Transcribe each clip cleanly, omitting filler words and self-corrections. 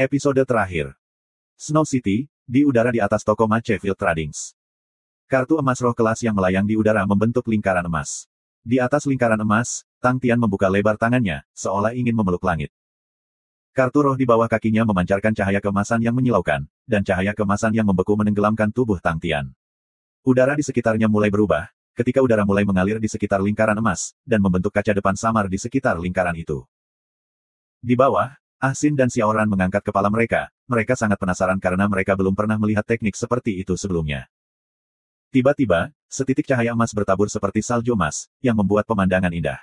Episode terakhir. Snow City, di udara di atas toko Machefield Tradings. Kartu emas roh kelas yang melayang di udara membentuk lingkaran emas. Di atas lingkaran emas, Tang Tian membuka lebar tangannya, seolah ingin memeluk langit. Kartu roh di bawah kakinya memancarkan cahaya keemasan yang menyilaukan, dan cahaya keemasan yang membeku menenggelamkan tubuh Tang Tian. Udara di sekitarnya mulai berubah, ketika udara mulai mengalir di sekitar lingkaran emas, dan membentuk kaca depan samar di sekitar lingkaran itu. Di bawah, Ah Sin dan Xiaoran mengangkat kepala mereka sangat penasaran karena mereka belum pernah melihat teknik seperti itu sebelumnya. Tiba-tiba, setitik cahaya emas bertabur seperti salju emas, yang membuat pemandangan indah.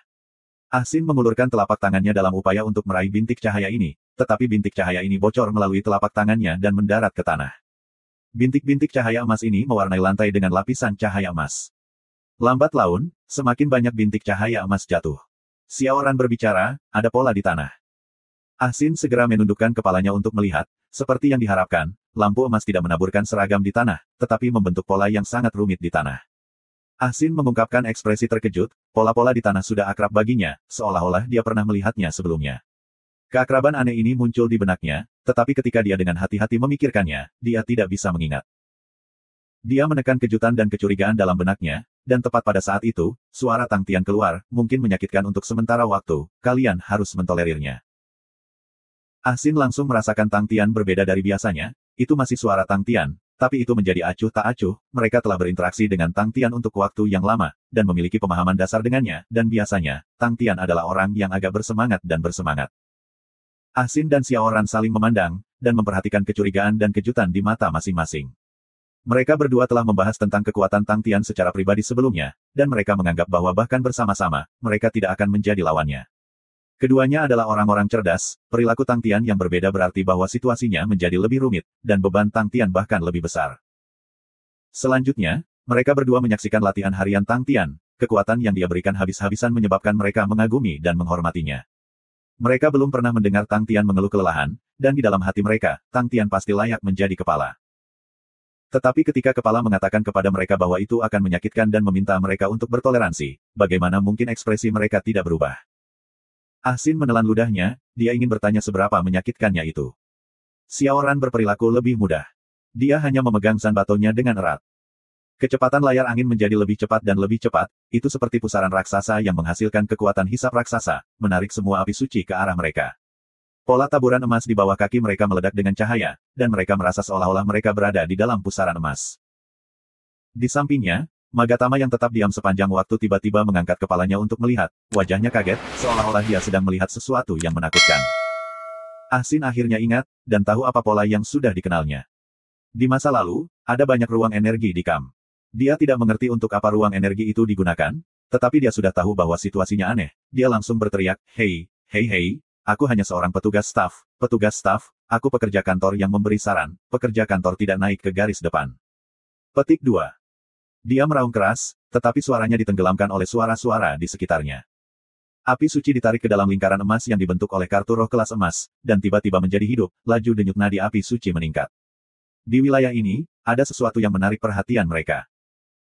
Ah Sin mengulurkan telapak tangannya dalam upaya untuk meraih bintik cahaya ini, tetapi bintik cahaya ini bocor melalui telapak tangannya dan mendarat ke tanah. Bintik-bintik cahaya emas ini mewarnai lantai dengan lapisan cahaya emas. Lambat laun, semakin banyak bintik cahaya emas jatuh. Xiaoran berbicara, ada pola di tanah. Ah Sin segera menundukkan kepalanya untuk melihat, seperti yang diharapkan, lampu emas tidak menaburkan seragam di tanah, tetapi membentuk pola yang sangat rumit di tanah. Ah Sin mengungkapkan ekspresi terkejut, pola-pola di tanah sudah akrab baginya, seolah-olah dia pernah melihatnya sebelumnya. Keakraban aneh ini muncul di benaknya, tetapi ketika dia dengan hati-hati memikirkannya, dia tidak bisa mengingat. Dia menekan kejutan dan kecurigaan dalam benaknya, dan tepat pada saat itu, suara Tang Tian keluar, mungkin menyakitkan untuk sementara waktu, kalian harus mentolerirnya. Ah Sin langsung merasakan Tang Tian berbeda dari biasanya, itu masih suara Tang Tian, tapi itu menjadi acuh tak acuh, mereka telah berinteraksi dengan Tang Tian untuk waktu yang lama, dan memiliki pemahaman dasar dengannya, dan biasanya, Tang Tian adalah orang yang agak bersemangat dan bersemangat. Ah Sin dan Xiaoran saling memandang, dan memperhatikan kecurigaan dan kejutan di mata masing-masing. Mereka berdua telah membahas tentang kekuatan Tang Tian secara pribadi sebelumnya, dan mereka menganggap bahwa bahkan bersama-sama, mereka tidak akan menjadi lawannya. Keduanya adalah orang-orang cerdas, perilaku Tang Tian yang berbeda berarti bahwa situasinya menjadi lebih rumit, dan beban Tang Tian bahkan lebih besar. Selanjutnya, mereka berdua menyaksikan latihan harian Tang Tian, kekuatan yang dia berikan habis-habisan menyebabkan mereka mengagumi dan menghormatinya. Mereka belum pernah mendengar Tang Tian mengeluh kelelahan, dan di dalam hati mereka, Tang Tian pasti layak menjadi kepala. Tetapi ketika kepala mengatakan kepada mereka bahwa itu akan menyakitkan dan meminta mereka untuk bertoleransi, bagaimana mungkin ekspresi mereka tidak berubah? Ah Sin menelan ludahnya, dia ingin bertanya seberapa menyakitkannya itu. Xiaoran berperilaku lebih mudah. Dia hanya memegang sanbatonnya dengan erat. Kecepatan layar angin menjadi lebih cepat dan lebih cepat, itu seperti pusaran raksasa yang menghasilkan kekuatan hisap raksasa, menarik semua api suci ke arah mereka. Pola taburan emas di bawah kaki mereka meledak dengan cahaya, dan mereka merasa seolah-olah mereka berada di dalam pusaran emas. Di sampingnya, Magatama yang tetap diam sepanjang waktu tiba-tiba mengangkat kepalanya untuk melihat, wajahnya kaget, seolah-olah dia sedang melihat sesuatu yang menakutkan. Ah Sin akhirnya ingat, dan tahu apa pola yang sudah dikenalnya. Di masa lalu, ada banyak ruang energi di kamp. Dia tidak mengerti untuk apa ruang energi itu digunakan, tetapi dia sudah tahu bahwa situasinya aneh. Dia langsung berteriak, hei, aku hanya seorang petugas staf, aku pekerja kantor yang memberi saran, pekerja kantor tidak naik ke garis depan. Petik 2. Dia meraung keras, tetapi suaranya ditenggelamkan oleh suara-suara di sekitarnya. Api suci ditarik ke dalam lingkaran emas yang dibentuk oleh kartu roh kelas emas, dan tiba-tiba menjadi hidup, laju denyut nadi api suci meningkat. Di wilayah ini, ada sesuatu yang menarik perhatian mereka.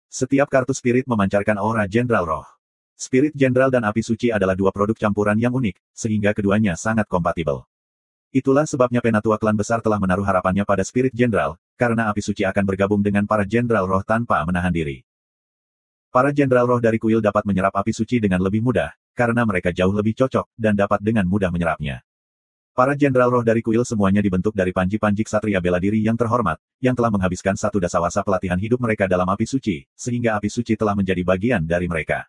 Setiap kartu spirit memancarkan aura jenderal roh. Spirit jenderal dan api suci adalah dua produk campuran yang unik, sehingga keduanya sangat kompatibel. Itulah sebabnya Penatua Klan Besar telah menaruh harapannya pada spirit jenderal, karena api suci akan bergabung dengan para jenderal roh tanpa menahan diri. Para jenderal roh dari kuil dapat menyerap api suci dengan lebih mudah, karena mereka jauh lebih cocok, dan dapat dengan mudah menyerapnya. Para jenderal roh dari kuil semuanya dibentuk dari panji-panji ksatria bela diri yang terhormat, yang telah menghabiskan satu dasawarsa pelatihan hidup mereka dalam api suci, sehingga api suci telah menjadi bagian dari mereka.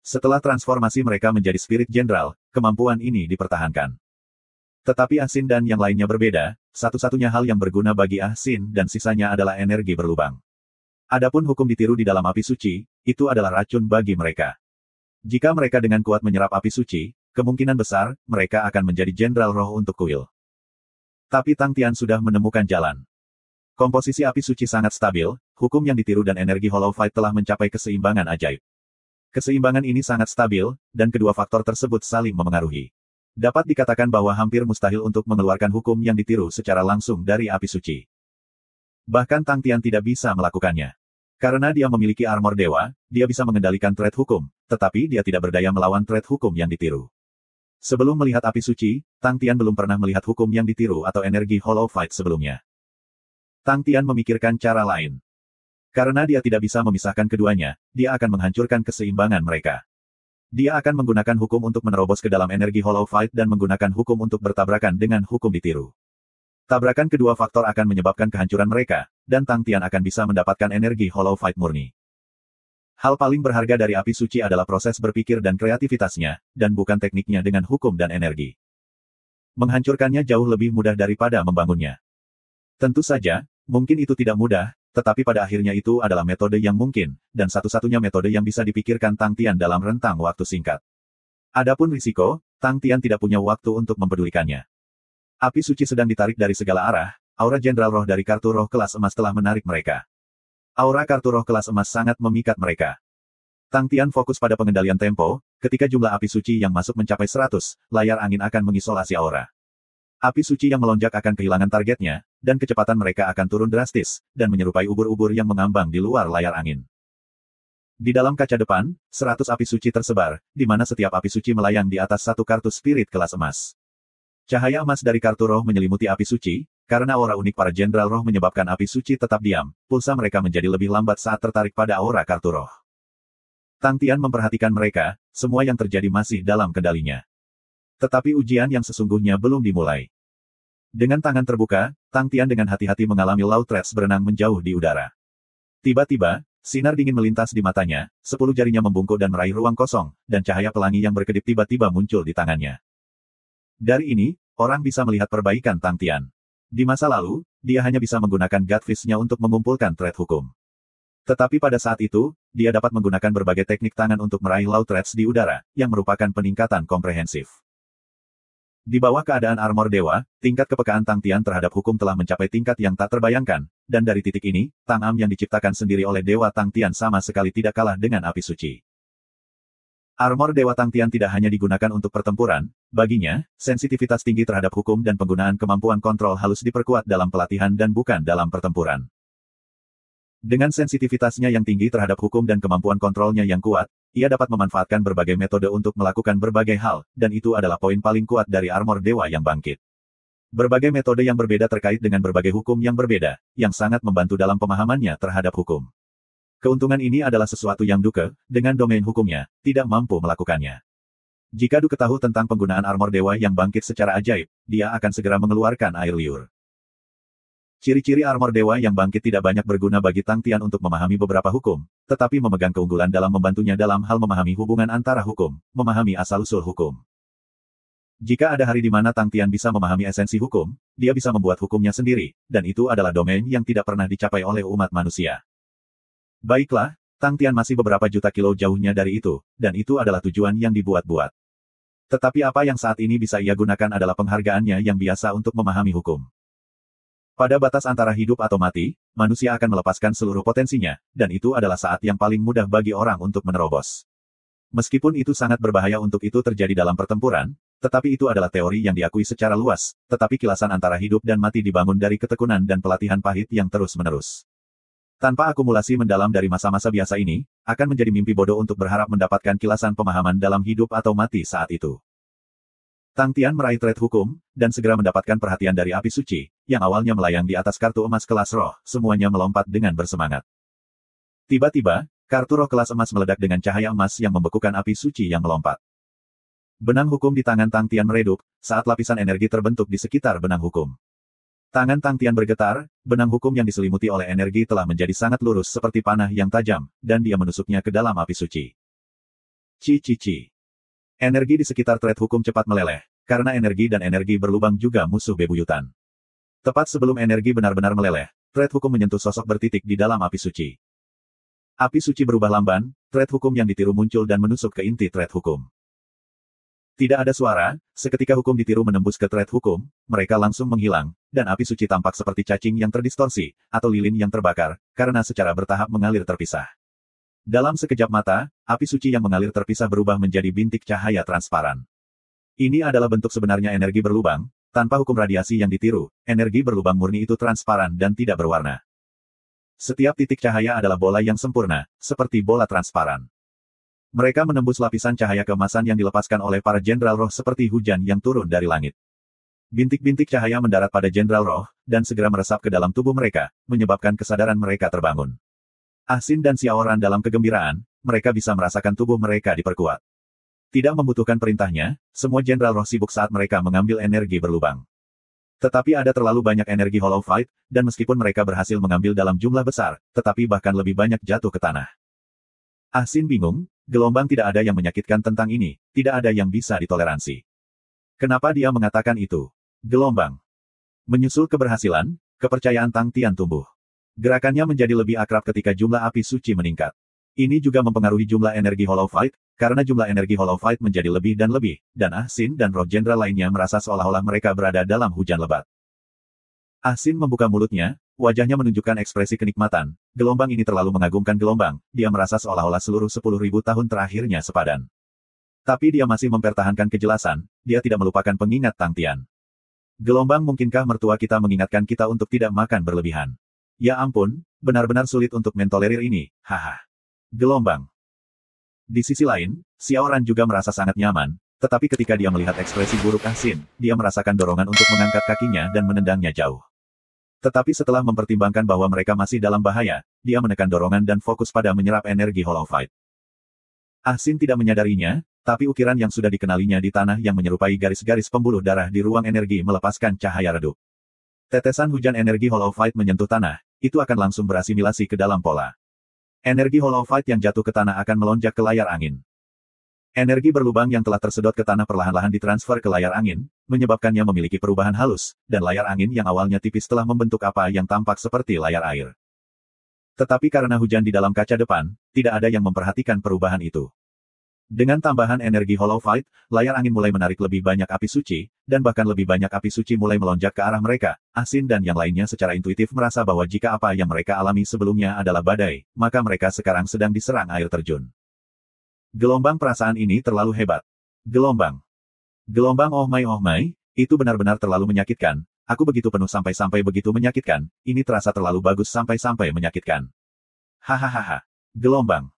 Setelah transformasi mereka menjadi spirit jenderal, kemampuan ini dipertahankan. Tetapi Ah Sin dan yang lainnya berbeda, satu-satunya hal yang berguna bagi Ah Sin dan sisanya adalah energi berlubang. Adapun hukum ditiru di dalam api suci, itu adalah racun bagi mereka. Jika mereka dengan kuat menyerap api suci, kemungkinan besar, mereka akan menjadi jenderal roh untuk kuil. Tapi Tang Tian sudah menemukan jalan. Komposisi api suci sangat stabil, hukum yang ditiru dan energi Hollow Fight telah mencapai keseimbangan ajaib. Keseimbangan ini sangat stabil, dan kedua faktor tersebut saling memengaruhi. Dapat dikatakan bahwa hampir mustahil untuk mengeluarkan hukum yang ditiru secara langsung dari api suci. Bahkan Tang Tian tidak bisa melakukannya. Karena dia memiliki armor dewa, dia bisa mengendalikan trait hukum, tetapi dia tidak berdaya melawan trait hukum yang ditiru. Sebelum melihat api suci, Tang Tian belum pernah melihat hukum yang ditiru atau energi Hollow Fight sebelumnya. Tang Tian memikirkan cara lain. Karena dia tidak bisa memisahkan keduanya, dia akan menghancurkan keseimbangan mereka. Dia akan menggunakan hukum untuk menerobos ke dalam energi Hollow Fight dan menggunakan hukum untuk bertabrakan dengan hukum ditiru. Tabrakan kedua faktor akan menyebabkan kehancuran mereka, dan Tang Tian akan bisa mendapatkan energi Hollow Fight murni. Hal paling berharga dari api suci adalah proses berpikir dan kreativitasnya, dan bukan tekniknya dengan hukum dan energi. Menghancurkannya jauh lebih mudah daripada membangunnya. Tentu saja, mungkin itu tidak mudah, tetapi pada akhirnya itu adalah metode yang mungkin, dan satu-satunya metode yang bisa dipikirkan Tang Tian dalam rentang waktu singkat. Adapun risiko, Tang Tian tidak punya waktu untuk mempedulikannya. Api suci sedang ditarik dari segala arah, aura jenderal roh dari kartu roh kelas emas telah menarik mereka. Aura kartu roh kelas emas sangat memikat mereka. Tang Tian fokus pada pengendalian tempo, ketika jumlah api suci yang masuk mencapai 100, layar angin akan mengisolasi aura. Api suci yang melonjak akan kehilangan targetnya, dan kecepatan mereka akan turun drastis, dan menyerupai ubur-ubur yang mengambang di luar layar angin. Di dalam kaca depan, 100 api suci tersebar, di mana setiap api suci melayang di atas satu kartu spirit kelas emas. Cahaya emas dari kartu roh menyelimuti api suci, karena aura unik para jenderal roh menyebabkan api suci tetap diam, pulsa mereka menjadi lebih lambat saat tertarik pada aura kartu roh. Tang Tian memperhatikan mereka, semua yang terjadi masih dalam kendalinya. Tetapi ujian yang sesungguhnya belum dimulai. Dengan tangan terbuka, Tang Tian dengan hati-hati mengalami Laut Threads berenang menjauh di udara. Tiba-tiba, sinar dingin melintas di matanya, 10 jarinya membungkuk dan meraih ruang kosong, dan cahaya pelangi yang berkedip tiba-tiba muncul di tangannya. Dari ini, orang bisa melihat perbaikan Tang Tian. Di masa lalu, dia hanya bisa menggunakan God Fist-nya untuk mengumpulkan thread hukum. Tetapi pada saat itu, dia dapat menggunakan berbagai teknik tangan untuk meraih Laut Threads di udara, yang merupakan peningkatan komprehensif. Di bawah keadaan armor dewa, tingkat kepekaan Tang Tian terhadap hukum telah mencapai tingkat yang tak terbayangkan, dan dari titik ini, Tang Am yang diciptakan sendiri oleh Dewa Tang Tian sama sekali tidak kalah dengan api suci. Armor Dewa Tang Tian tidak hanya digunakan untuk pertempuran, baginya, sensitivitas tinggi terhadap hukum dan penggunaan kemampuan kontrol halus diperkuat dalam pelatihan dan bukan dalam pertempuran. Dengan sensitivitasnya yang tinggi terhadap hukum dan kemampuan kontrolnya yang kuat, ia dapat memanfaatkan berbagai metode untuk melakukan berbagai hal, dan itu adalah poin paling kuat dari armor dewa yang bangkit. Berbagai metode yang berbeda terkait dengan berbagai hukum yang berbeda, yang sangat membantu dalam pemahamannya terhadap hukum. Keuntungan ini adalah sesuatu yang Duke, dengan domain hukumnya, tidak mampu melakukannya. Jika Duke tahu tentang penggunaan armor dewa yang bangkit secara ajaib, dia akan segera mengeluarkan air liur. Ciri-ciri armor dewa yang bangkit tidak banyak berguna bagi Tang Tian untuk memahami beberapa hukum, tetapi memegang keunggulan dalam membantunya dalam hal memahami hubungan antara hukum, memahami asal-usul hukum. Jika ada hari di mana Tang Tian bisa memahami esensi hukum, dia bisa membuat hukumnya sendiri, dan itu adalah domain yang tidak pernah dicapai oleh umat manusia. Baiklah, Tang Tian masih beberapa juta kilo jauhnya dari itu, dan itu adalah tujuan yang dibuat-buat. Tetapi apa yang saat ini bisa ia gunakan adalah penghargaannya yang biasa untuk memahami hukum. Pada batas antara hidup atau mati, manusia akan melepaskan seluruh potensinya, dan itu adalah saat yang paling mudah bagi orang untuk menerobos. Meskipun itu sangat berbahaya untuk itu terjadi dalam pertempuran, tetapi itu adalah teori yang diakui secara luas, tetapi kilasan antara hidup dan mati dibangun dari ketekunan dan pelatihan pahit yang terus-menerus. Tanpa akumulasi mendalam dari masa-masa biasa ini, akan menjadi mimpi bodoh untuk berharap mendapatkan kilasan pemahaman dalam hidup atau mati saat itu. Tang Tian meraih thread hukum, dan segera mendapatkan perhatian dari api suci, yang awalnya melayang di atas kartu emas kelas roh, semuanya melompat dengan bersemangat. Tiba-tiba, kartu roh kelas emas meledak dengan cahaya emas yang membekukan api suci yang melompat. Benang hukum di tangan Tang Tian meredup, saat lapisan energi terbentuk di sekitar benang hukum. Tangan Tang Tian bergetar, benang hukum yang diselimuti oleh energi telah menjadi sangat lurus seperti panah yang tajam, dan dia menusuknya ke dalam api suci. Ci. Energi di sekitar thread hukum cepat meleleh, karena energi dan energi berlubang juga musuh bebuyutan. Tepat sebelum energi benar-benar meleleh, thread hukum menyentuh sosok bertitik di dalam api suci. Api suci berubah lamban, thread hukum yang ditiru muncul dan menusuk ke inti thread hukum. Tidak ada suara, seketika hukum ditiru menembus ke thread hukum, mereka langsung menghilang, dan api suci tampak seperti cacing yang terdistorsi, atau lilin yang terbakar, karena secara bertahap mengalir terpisah. Dalam sekejap mata, api suci yang mengalir terpisah berubah menjadi bintik cahaya transparan. Ini adalah bentuk sebenarnya energi berlubang, tanpa hukum radiasi yang ditiru, energi berlubang murni itu transparan dan tidak berwarna. Setiap titik cahaya adalah bola yang sempurna, seperti bola transparan. Mereka menembus lapisan cahaya keemasan yang dilepaskan oleh para jenderal roh seperti hujan yang turun dari langit. Bintik-bintik cahaya mendarat pada jenderal roh, dan segera meresap ke dalam tubuh mereka, menyebabkan kesadaran mereka terbangun. Ah Sin dan Xiaoran dalam kegembiraan, mereka bisa merasakan tubuh mereka diperkuat. Tidak membutuhkan perintahnya, semua jenderal roh sibuk saat mereka mengambil energi berlubang. Tetapi ada terlalu banyak energi Hollow Fight, dan meskipun mereka berhasil mengambil dalam jumlah besar, tetapi bahkan lebih banyak jatuh ke tanah. Ah Sin bingung, gelombang tidak ada yang menyakitkan tentang ini, tidak ada yang bisa ditoleransi. Kenapa dia mengatakan itu? Gelombang. Menyusul keberhasilan, kepercayaan Tang Tian tumbuh. Gerakannya menjadi lebih akrab ketika jumlah api suci meningkat. Ini juga mempengaruhi jumlah energi Hollow Fight, karena jumlah energi Hollow Fight menjadi lebih, dan Ah Sin dan roh jenderal lainnya merasa seolah-olah mereka berada dalam hujan lebat. Ah Sin membuka mulutnya, wajahnya menunjukkan ekspresi kenikmatan. Gelombang ini terlalu mengagumkan gelombang, dia merasa seolah-olah seluruh 10.000 tahun terakhirnya sepadan. Tapi dia masih mempertahankan kejelasan, dia tidak melupakan pengingat Tang Tian. Gelombang, mungkinkah mertua kita mengingatkan kita untuk tidak makan berlebihan? Ya ampun, benar-benar sulit untuk mentolerir ini, haha. Gelombang. Di sisi lain, Xiaoran juga merasa sangat nyaman, tetapi ketika dia melihat ekspresi buruk Ah Sin, dia merasakan dorongan untuk mengangkat kakinya dan menendangnya jauh. Tetapi setelah mempertimbangkan bahwa mereka masih dalam bahaya, dia menekan dorongan dan fokus pada menyerap energi Hollow Fight. Ah Sin tidak menyadarinya, tapi ukiran yang sudah dikenalinya di tanah yang menyerupai garis-garis pembuluh darah di ruang energi melepaskan cahaya redup. Tetesan hujan energi Hollow Fight menyentuh tanah, itu akan langsung berasimilasi ke dalam pola. Energi Hollow Fight yang jatuh ke tanah akan melonjak ke layar angin. Energi berlubang yang telah tersedot ke tanah perlahan-lahan ditransfer ke layar angin, menyebabkannya memiliki perubahan halus, dan layar angin yang awalnya tipis telah membentuk apa yang tampak seperti layar air. Tetapi karena hujan di dalam kaca depan, tidak ada yang memperhatikan perubahan itu. Dengan tambahan energi Hollow Fight, layar angin mulai menarik lebih banyak api suci, dan bahkan lebih banyak api suci mulai melonjak ke arah mereka. Ah Sin dan yang lainnya secara intuitif merasa bahwa jika apa yang mereka alami sebelumnya adalah badai, maka mereka sekarang sedang diserang air terjun. Gelombang, perasaan ini terlalu hebat. Gelombang. Gelombang, oh my, itu benar-benar terlalu menyakitkan. Aku begitu penuh sampai-sampai begitu menyakitkan, ini terasa terlalu bagus sampai-sampai menyakitkan. Hahaha. Gelombang.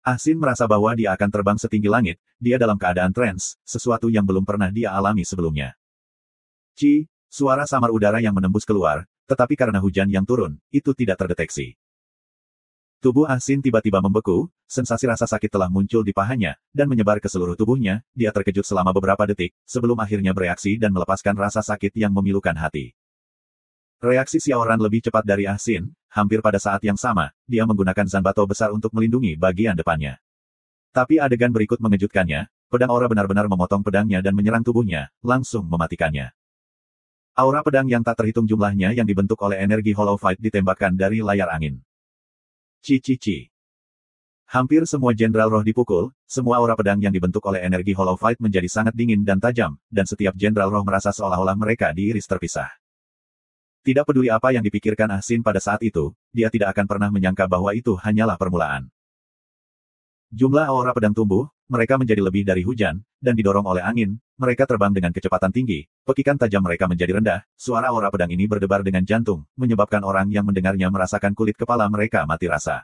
Ah Sin merasa bahwa dia akan terbang setinggi langit, dia dalam keadaan trance, sesuatu yang belum pernah dia alami sebelumnya. Suara samar udara yang menembus keluar, tetapi karena hujan yang turun, itu tidak terdeteksi. Tubuh Ah Sin tiba-tiba membeku, sensasi rasa sakit telah muncul di pahanya, dan menyebar ke seluruh tubuhnya, dia terkejut selama beberapa detik, sebelum akhirnya bereaksi dan melepaskan rasa sakit yang memilukan hati. Reaksi Xiaoran lebih cepat dari Ah Sin, hampir pada saat yang sama, dia menggunakan Zanbato besar untuk melindungi bagian depannya. Tapi adegan berikut mengejutkannya, pedang aura benar-benar memotong pedangnya dan menyerang tubuhnya, langsung mematikannya. Aura pedang yang tak terhitung jumlahnya yang dibentuk oleh energi Hollow Fight ditembakkan dari layar angin. Hampir semua jenderal roh dipukul, semua aura pedang yang dibentuk oleh energi Hollow Fight menjadi sangat dingin dan tajam, dan setiap jenderal roh merasa seolah-olah mereka diiris terpisah. Tidak peduli apa yang dipikirkan Ah Sin pada saat itu, dia tidak akan pernah menyangka bahwa itu hanyalah permulaan. Jumlah aura pedang tumbuh, mereka menjadi lebih dari hujan, dan didorong oleh angin, mereka terbang dengan kecepatan tinggi, pekikan tajam mereka menjadi rendah, suara aura pedang ini berdebar dengan jantung, menyebabkan orang yang mendengarnya merasakan kulit kepala mereka mati rasa.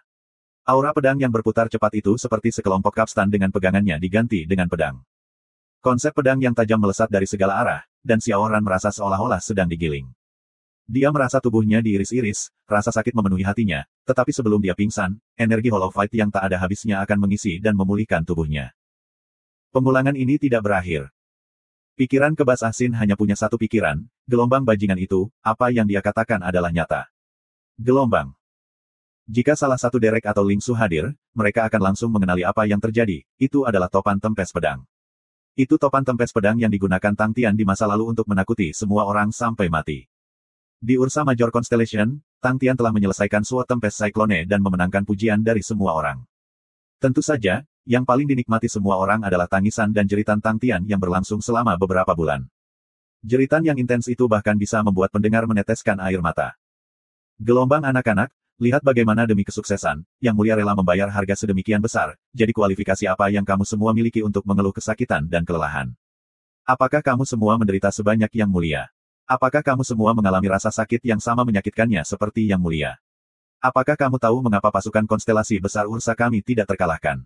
Aura pedang yang berputar cepat itu seperti sekelompok kapstan dengan pegangannya diganti dengan pedang. Konsep pedang yang tajam melesat dari segala arah, dan Xiaoran merasa seolah-olah sedang digiling. Dia merasa tubuhnya diiris-iris, rasa sakit memenuhi hatinya, tetapi sebelum dia pingsan, energi Hollow Fight yang tak ada habisnya akan mengisi dan memulihkan tubuhnya. Pengulangan ini tidak berakhir. Pikiran kebas Ah Sin hanya punya satu pikiran, gelombang bajingan itu, apa yang dia katakan adalah nyata. Gelombang. Jika salah satu Derek atau Ling Su hadir, mereka akan langsung mengenali apa yang terjadi, itu adalah topan tempes pedang. Itu topan tempes pedang yang digunakan Tang Tian di masa lalu untuk menakuti semua orang sampai mati. Di Ursa Major Constellation, Tang Tian telah menyelesaikan Sword Tempest Cyclone dan memenangkan pujian dari semua orang. Tentu saja, yang paling dinikmati semua orang adalah tangisan dan jeritan Tang Tian yang berlangsung selama beberapa bulan. Jeritan yang intens itu bahkan bisa membuat pendengar meneteskan air mata. Gelombang anak-anak, lihat bagaimana demi kesuksesan, Yang Mulia rela membayar harga sedemikian besar, jadi kualifikasi apa yang kamu semua miliki untuk mengeluh kesakitan dan kelelahan? Apakah kamu semua menderita sebanyak Yang Mulia? Apakah kamu semua mengalami rasa sakit yang sama menyakitkannya seperti Yang Mulia? Apakah kamu tahu mengapa pasukan konstelasi besar Ursa kami tidak terkalahkan?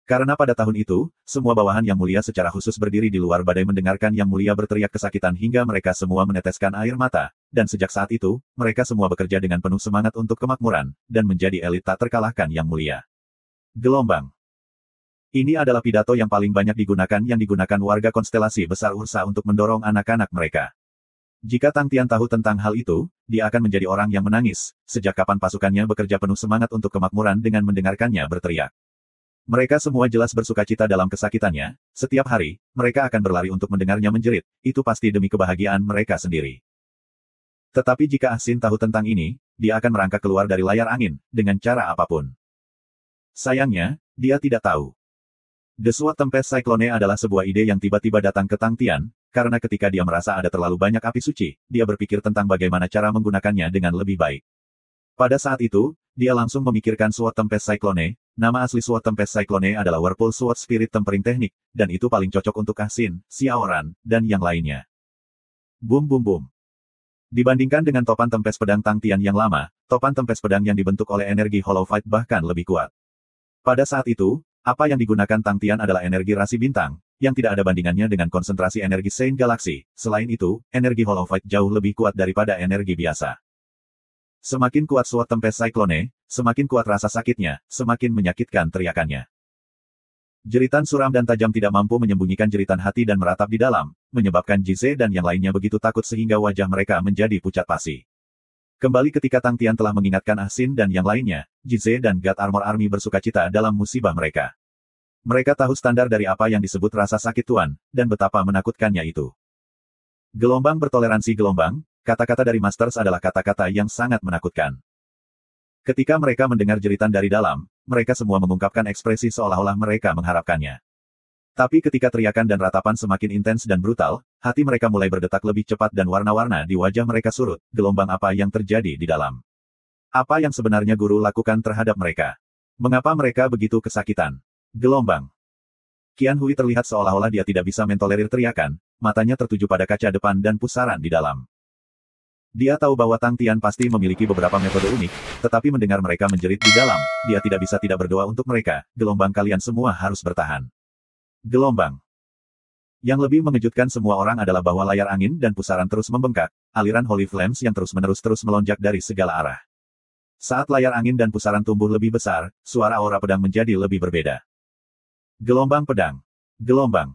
Karena pada tahun itu, semua bawahan Yang Mulia secara khusus berdiri di luar badai mendengarkan Yang Mulia berteriak kesakitan hingga mereka semua meneteskan air mata, dan sejak saat itu, mereka semua bekerja dengan penuh semangat untuk kemakmuran, dan menjadi elit tak terkalahkan Yang Mulia. Gelombang. Ini adalah pidato yang paling banyak yang digunakan warga konstelasi besar Ursa untuk mendorong anak-anak mereka. Jika Tang Tian tahu tentang hal itu, dia akan menjadi orang yang menangis, sejak kapan pasukannya bekerja penuh semangat untuk kemakmuran dengan mendengarkannya berteriak. Mereka semua jelas bersukacita dalam kesakitannya, setiap hari, mereka akan berlari untuk mendengarnya menjerit, itu pasti demi kebahagiaan mereka sendiri. Tetapi jika Ah Sin tahu tentang ini, dia akan merangkak keluar dari layar angin, dengan cara apapun. Sayangnya, dia tidak tahu. The Sword Tempest Cyclone adalah sebuah ide yang tiba-tiba datang ke Tang Tian, karena ketika dia merasa ada terlalu banyak api suci, dia berpikir tentang bagaimana cara menggunakannya dengan lebih baik. Pada saat itu, dia langsung memikirkan Sword Tempest Cyclone. Nama asli Sword Tempest Cyclone adalah Whirlpool Sword Spirit Tempering Technique, dan itu paling cocok untuk Ah Sin, Xiao Ran, dan yang lainnya. Boom boom boom. Dibandingkan dengan topan tempes pedang Tang Tian yang lama, topan tempes pedang yang dibentuk oleh energi Hollow Fight bahkan lebih kuat. Pada saat itu, apa yang digunakan Tang Tian adalah energi rasi bintang, yang tidak ada bandingannya dengan konsentrasi energi Saint Galaxy. Selain itu, energi Hollow Fight jauh lebih kuat daripada energi biasa. Semakin kuat Sword Tempest Cyclone, semakin kuat rasa sakitnya, semakin menyakitkan teriakannya. Jeritan suram dan tajam tidak mampu menyembunyikan jeritan hati dan meratap di dalam, menyebabkan Jize dan yang lainnya begitu takut sehingga wajah mereka menjadi pucat pasi. Kembali ketika Tang Tian telah mengingatkan Ah Sin dan yang lainnya, Jize dan God Armor Army bersukacita dalam musibah mereka. Mereka tahu standar dari apa yang disebut rasa sakit Tuan, dan betapa menakutkannya itu. Gelombang bertoleransi gelombang, kata-kata dari Masters adalah kata-kata yang sangat menakutkan. Ketika mereka mendengar jeritan dari dalam, mereka semua mengungkapkan ekspresi seolah-olah mereka mengharapkannya. Tapi ketika teriakan dan ratapan semakin intens dan brutal, hati mereka mulai berdetak lebih cepat dan warna-warna di wajah mereka surut. Gelombang apa yang terjadi di dalam? Apa yang sebenarnya guru lakukan terhadap mereka? Mengapa mereka begitu kesakitan? Gelombang. Qian Hui terlihat seolah-olah dia tidak bisa mentolerir teriakan, matanya tertuju pada kaca depan dan pusaran di dalam. Dia tahu bahwa Tang Tian pasti memiliki beberapa metode unik, tetapi mendengar mereka menjerit di dalam, dia tidak bisa tidak berdoa untuk mereka. Gelombang, kalian semua harus bertahan. Gelombang. Yang lebih mengejutkan semua orang adalah bahwa layar angin dan pusaran terus membengkak, aliran Holy Flames yang terus-menerus melonjak dari segala arah. Saat layar angin dan pusaran tumbuh lebih besar, suara aura pedang menjadi lebih berbeda. Gelombang pedang. Gelombang.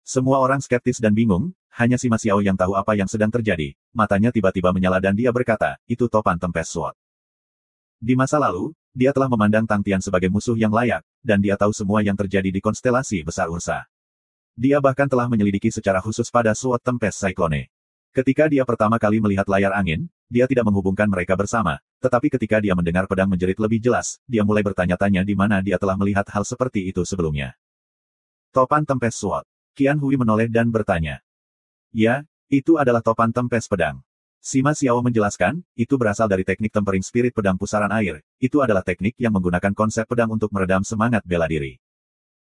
Semua orang skeptis dan bingung, hanya Sima Xiao yang tahu apa yang sedang terjadi. Matanya tiba-tiba menyala dan dia berkata, itu topan Tempest Sword. Di masa lalu, dia telah memandang Tang Tian sebagai musuh yang layak, dan dia tahu semua yang terjadi di konstelasi besar Ursa. Dia bahkan telah menyelidiki secara khusus pada Sword Tempest Cyclone. Ketika dia pertama kali melihat layar angin, dia tidak menghubungkan mereka bersama, tetapi ketika dia mendengar pedang menjerit lebih jelas, dia mulai bertanya-tanya di mana dia telah melihat hal seperti itu sebelumnya. Topan Tempest Sword. Qian Hui menoleh dan bertanya. Ya, itu adalah topan tempes pedang. Sima Xiao menjelaskan, itu berasal dari teknik tempering spirit pedang pusaran air. Itu adalah teknik yang menggunakan konsep pedang untuk meredam semangat bela diri.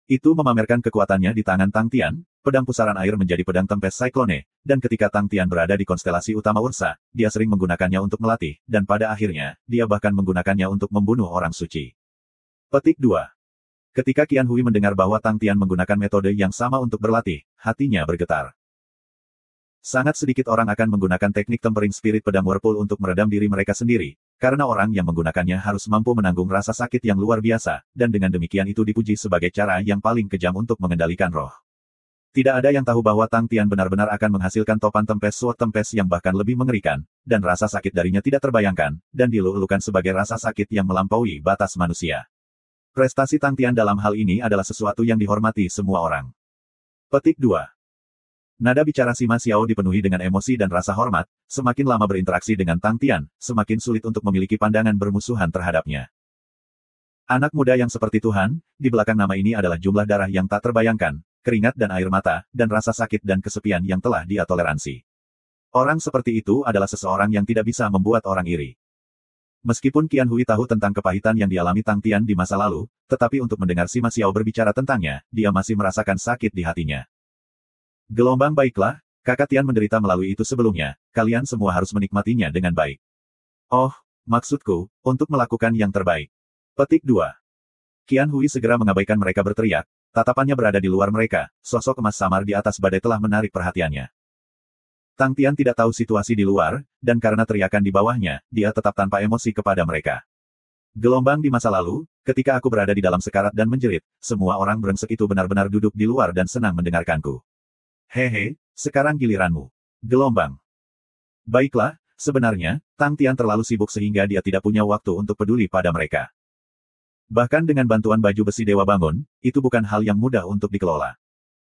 Itu memamerkan kekuatannya di tangan Tang Tian, pedang pusaran air menjadi pedang tempes Cyclone, dan ketika Tang Tian berada di konstelasi utama Ursa, dia sering menggunakannya untuk melatih, dan pada akhirnya, dia bahkan menggunakannya untuk membunuh orang suci. Petik 2. Ketika Qian Hui mendengar bahwa Tang Tian menggunakan metode yang sama untuk berlatih, hatinya bergetar. Sangat sedikit orang akan menggunakan teknik tempering spirit pedang Whirlpool untuk meredam diri mereka sendiri, karena orang yang menggunakannya harus mampu menanggung rasa sakit yang luar biasa, dan dengan demikian itu dipuji sebagai cara yang paling kejam untuk mengendalikan roh. Tidak ada yang tahu bahwa Tang Tian benar-benar akan menghasilkan topan tempes Sword Tempest yang bahkan lebih mengerikan, dan rasa sakit darinya tidak terbayangkan, dan dilulukan sebagai rasa sakit yang melampaui batas manusia. Prestasi Tang Tian dalam hal ini adalah sesuatu yang dihormati semua orang. Petik 2. Nada bicara Sima Xiao dipenuhi dengan emosi dan rasa hormat, semakin lama berinteraksi dengan Tang Tian, semakin sulit untuk memiliki pandangan bermusuhan terhadapnya. Anak muda yang seperti Tuhan, di belakang nama ini adalah jumlah darah yang tak terbayangkan, keringat dan air mata, dan rasa sakit dan kesepian yang telah dia toleransi. Orang seperti itu adalah seseorang yang tidak bisa membuat orang iri. Meskipun Qian Hui tahu tentang kepahitan yang dialami Tang Tian di masa lalu, tetapi untuk mendengar Sima Xiao berbicara tentangnya, dia masih merasakan sakit di hatinya. Gelombang, baiklah, Kakak Tian menderita melalui itu sebelumnya, kalian semua harus menikmatinya dengan baik. Oh, maksudku, untuk melakukan yang terbaik. Petik 2. Qian Hui segera mengabaikan mereka berteriak, tatapannya berada di luar mereka, sosok emas samar di atas badai telah menarik perhatiannya. Tang Tian tidak tahu situasi di luar, dan karena teriakan di bawahnya, dia tetap tanpa emosi kepada mereka. Gelombang di masa lalu, ketika aku berada di dalam sekarat dan menjerit, semua orang brengsek itu benar-benar duduk di luar dan senang mendengarkanku. Hehe, sekarang giliranmu. Gelombang. Baiklah, sebenarnya, Tang Tian terlalu sibuk sehingga dia tidak punya waktu untuk peduli pada mereka. Bahkan dengan bantuan baju besi Dewa Bangun, itu bukan hal yang mudah untuk dikelola.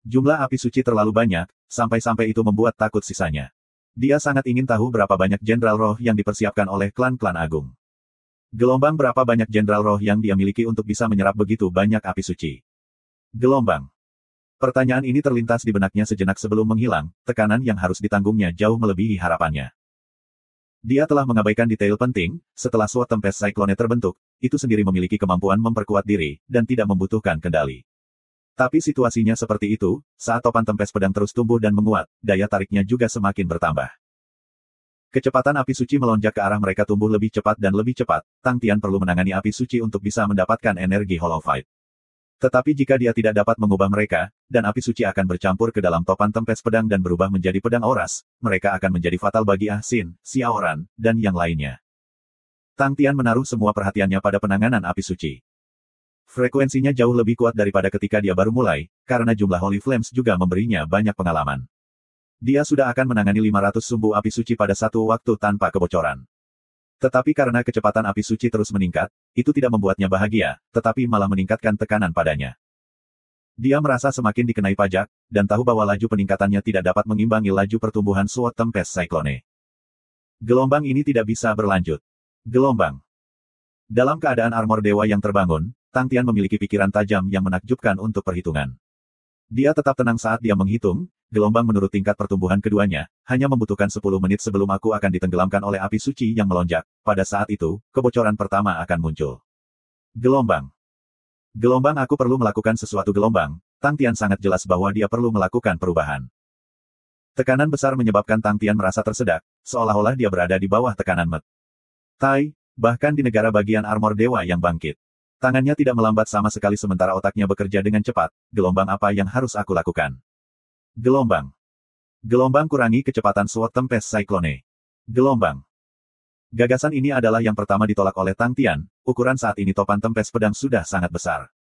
Jumlah api suci terlalu banyak, sampai-sampai itu membuat takut sisanya. Dia sangat ingin tahu berapa banyak jenderal roh yang dipersiapkan oleh klan-klan agung. Gelombang berapa banyak jenderal roh yang dia miliki untuk bisa menyerap begitu banyak api suci. Gelombang. Pertanyaan ini terlintas di benaknya sejenak sebelum menghilang, tekanan yang harus ditanggungnya jauh melebihi harapannya. Dia telah mengabaikan detail penting, setelah Sword Tempest Cyclone terbentuk, itu sendiri memiliki kemampuan memperkuat diri, dan tidak membutuhkan kendali. Tapi situasinya seperti itu, saat topan Tempest pedang terus tumbuh dan menguat, daya tariknya juga semakin bertambah. Kecepatan api suci melonjak ke arah mereka tumbuh lebih cepat dan lebih cepat, Tang Tian perlu menangani api suci untuk bisa mendapatkan energi Hollow Fight. Tetapi jika dia tidak dapat mengubah mereka, dan api suci akan bercampur ke dalam topan Tempest pedang dan berubah menjadi pedang Oras, mereka akan menjadi fatal bagi Ah Sin, Xiaoran, dan yang lainnya. Tang Tian menaruh semua perhatiannya pada penanganan api suci. Frekuensinya jauh lebih kuat daripada ketika dia baru mulai, karena jumlah Holy Flames juga memberinya banyak pengalaman. Dia sudah akan menangani 500 sumbu api suci pada satu waktu tanpa kebocoran. Tetapi karena kecepatan api suci terus meningkat, itu tidak membuatnya bahagia, tetapi malah meningkatkan tekanan padanya. Dia merasa semakin dikenai pajak, dan tahu bahwa laju peningkatannya tidak dapat mengimbangi laju pertumbuhan Sword Tempest Cyclone. Gelombang ini tidak bisa berlanjut. Gelombang. Dalam keadaan armor dewa yang terbangun, Tang Tian memiliki pikiran tajam yang menakjubkan untuk perhitungan. Dia tetap tenang saat dia menghitung, gelombang menurut tingkat pertumbuhan keduanya, hanya membutuhkan 10 menit sebelum aku akan ditenggelamkan oleh api suci yang melonjak. Pada saat itu, kebocoran pertama akan muncul. Gelombang. Gelombang aku perlu melakukan sesuatu gelombang, Tang Tian sangat jelas bahwa dia perlu melakukan perubahan. Tekanan besar menyebabkan Tang Tian merasa tersedak, seolah-olah dia berada di bawah tekanan Met. Tai, bahkan di negara bagian armor dewa yang bangkit. Tangannya tidak melambat sama sekali sementara otaknya bekerja dengan cepat. Gelombang apa yang harus aku lakukan? Gelombang. Gelombang kurangi kecepatan Sword Tempest Cyclone. Gelombang. Gagasan ini adalah yang pertama ditolak oleh Tang Tian, ukuran saat ini topan Tempest pedang sudah sangat besar.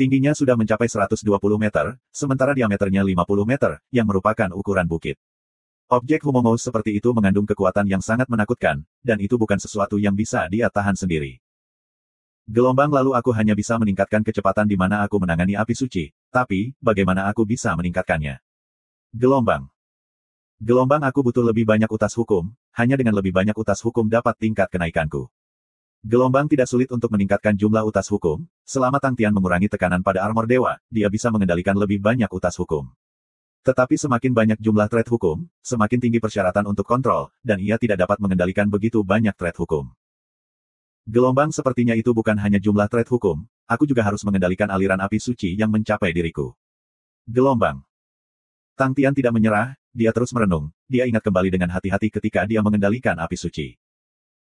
Tingginya sudah mencapai 120 meter, sementara diameternya 50 meter, yang merupakan ukuran bukit. Objek humongous seperti itu mengandung kekuatan yang sangat menakutkan, dan itu bukan sesuatu yang bisa dia tahan sendiri. Gelombang lalu aku hanya bisa meningkatkan kecepatan di mana aku menangani api suci, tapi, bagaimana aku bisa meningkatkannya? Gelombang. Gelombang aku butuh lebih banyak utas hukum, hanya dengan lebih banyak utas hukum dapat tingkat kenaikanku. Gelombang tidak sulit untuk meningkatkan jumlah utas hukum, selama Tang Tian mengurangi tekanan pada armor dewa, dia bisa mengendalikan lebih banyak utas hukum. Tetapi semakin banyak jumlah thread hukum, semakin tinggi persyaratan untuk kontrol, dan ia tidak dapat mengendalikan begitu banyak thread hukum. Gelombang sepertinya itu bukan hanya jumlah thread hukum, aku juga harus mengendalikan aliran api suci yang mencapai diriku. Gelombang. Tang Tian tidak menyerah, dia terus merenung, dia ingat kembali dengan hati-hati ketika dia mengendalikan api suci.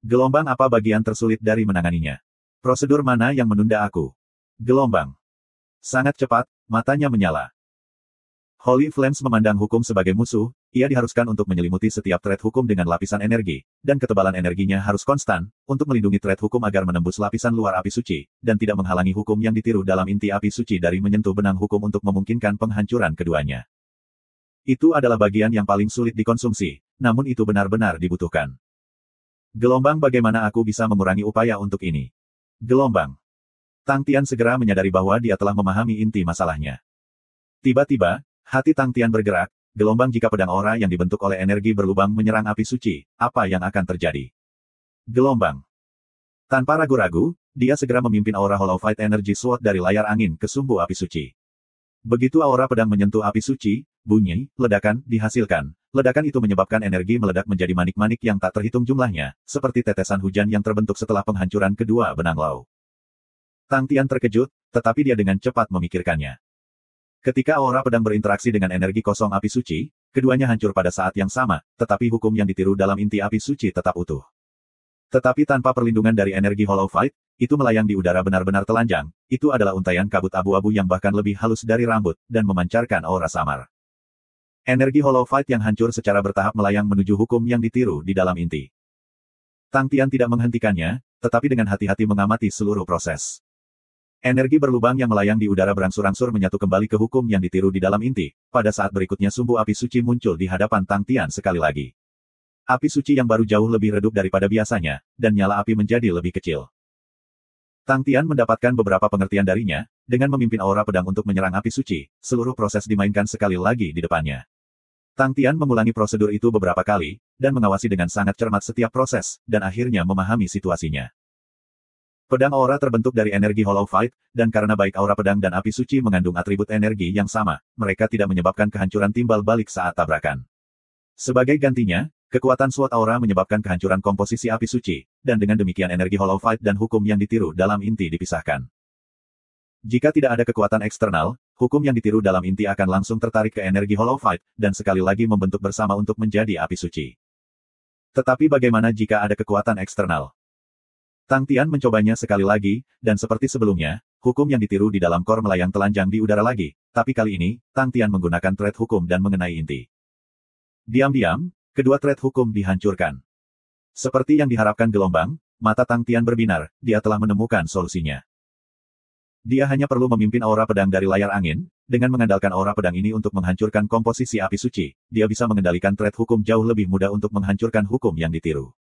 Gelombang apa bagian tersulit dari menanganinya? Prosedur mana yang menunda aku? Gelombang. Sangat cepat, matanya menyala. Holy Flames memandang hukum sebagai musuh, ia diharuskan untuk menyelimuti setiap thread hukum dengan lapisan energi, dan ketebalan energinya harus konstan, untuk melindungi thread hukum agar menembus lapisan luar api suci, dan tidak menghalangi hukum yang ditiru dalam inti api suci dari menyentuh benang hukum untuk memungkinkan penghancuran keduanya. Itu adalah bagian yang paling sulit dikonsumsi, namun itu benar-benar dibutuhkan. Gelombang bagaimana aku bisa mengurangi upaya untuk ini? Gelombang. Tang Tian segera menyadari bahwa dia telah memahami inti masalahnya. Tiba-tiba, hati Tang Tian bergerak, gelombang jika pedang aura yang dibentuk oleh energi berlubang menyerang api suci, apa yang akan terjadi? Gelombang. Tanpa ragu-ragu, dia segera memimpin aura Hollow Fight Energy Sword dari layar angin ke sumbu api suci. Begitu aura pedang menyentuh api suci, bunyi, ledakan, dihasilkan. Ledakan itu menyebabkan energi meledak menjadi manik-manik yang tak terhitung jumlahnya, seperti tetesan hujan yang terbentuk setelah penghancuran kedua benang Lao. Tang Tian terkejut, tetapi dia dengan cepat memikirkannya. Ketika aura pedang berinteraksi dengan energi kosong api suci, keduanya hancur pada saat yang sama, tetapi hukum yang ditiru dalam inti api suci tetap utuh. Tetapi tanpa perlindungan dari energi Hollow Fight, itu melayang di udara benar-benar telanjang, itu adalah untaian kabut abu-abu yang bahkan lebih halus dari rambut, dan memancarkan aura samar. Energi Hollow Fight yang hancur secara bertahap melayang menuju hukum yang ditiru di dalam inti. Tang Tian tidak menghentikannya, tetapi dengan hati-hati mengamati seluruh proses. Energi berlubang yang melayang di udara berangsur-angsur menyatu kembali ke hukum yang ditiru di dalam inti. Pada saat berikutnya sumbu api suci muncul di hadapan Tang Tian sekali lagi. Api suci yang baru jauh lebih redup daripada biasanya, dan nyala api menjadi lebih kecil. Tang Tian mendapatkan beberapa pengertian darinya, dengan memimpin aura pedang untuk menyerang api suci, seluruh proses dimainkan sekali lagi di depannya. Tang Tian mengulangi prosedur itu beberapa kali, dan mengawasi dengan sangat cermat setiap proses, dan akhirnya memahami situasinya. Pedang aura terbentuk dari energi Hollow Fight, dan karena baik aura pedang dan api suci mengandung atribut energi yang sama, mereka tidak menyebabkan kehancuran timbal balik saat tabrakan. Sebagai gantinya, kekuatan SWOT aura menyebabkan kehancuran komposisi api suci, dan dengan demikian energi Hollow Fight dan hukum yang ditiru dalam inti dipisahkan. Jika tidak ada kekuatan eksternal, hukum yang ditiru dalam inti akan langsung tertarik ke energi Hollow Fight, dan sekali lagi membentuk bersama untuk menjadi api suci. Tetapi bagaimana jika ada kekuatan eksternal? Tang Tian mencobanya sekali lagi, dan seperti sebelumnya, hukum yang ditiru di dalam kor melayang telanjang di udara lagi, tapi kali ini, Tang Tian menggunakan thread hukum dan mengenai inti. Diam-diam, kedua thread hukum dihancurkan. Seperti yang diharapkan gelombang, mata Tang Tian berbinar, dia telah menemukan solusinya. Dia hanya perlu memimpin aura pedang dari layar angin, dengan mengandalkan aura pedang ini untuk menghancurkan komposisi api suci, dia bisa mengendalikan thread hukum jauh lebih mudah untuk menghancurkan hukum yang ditiru.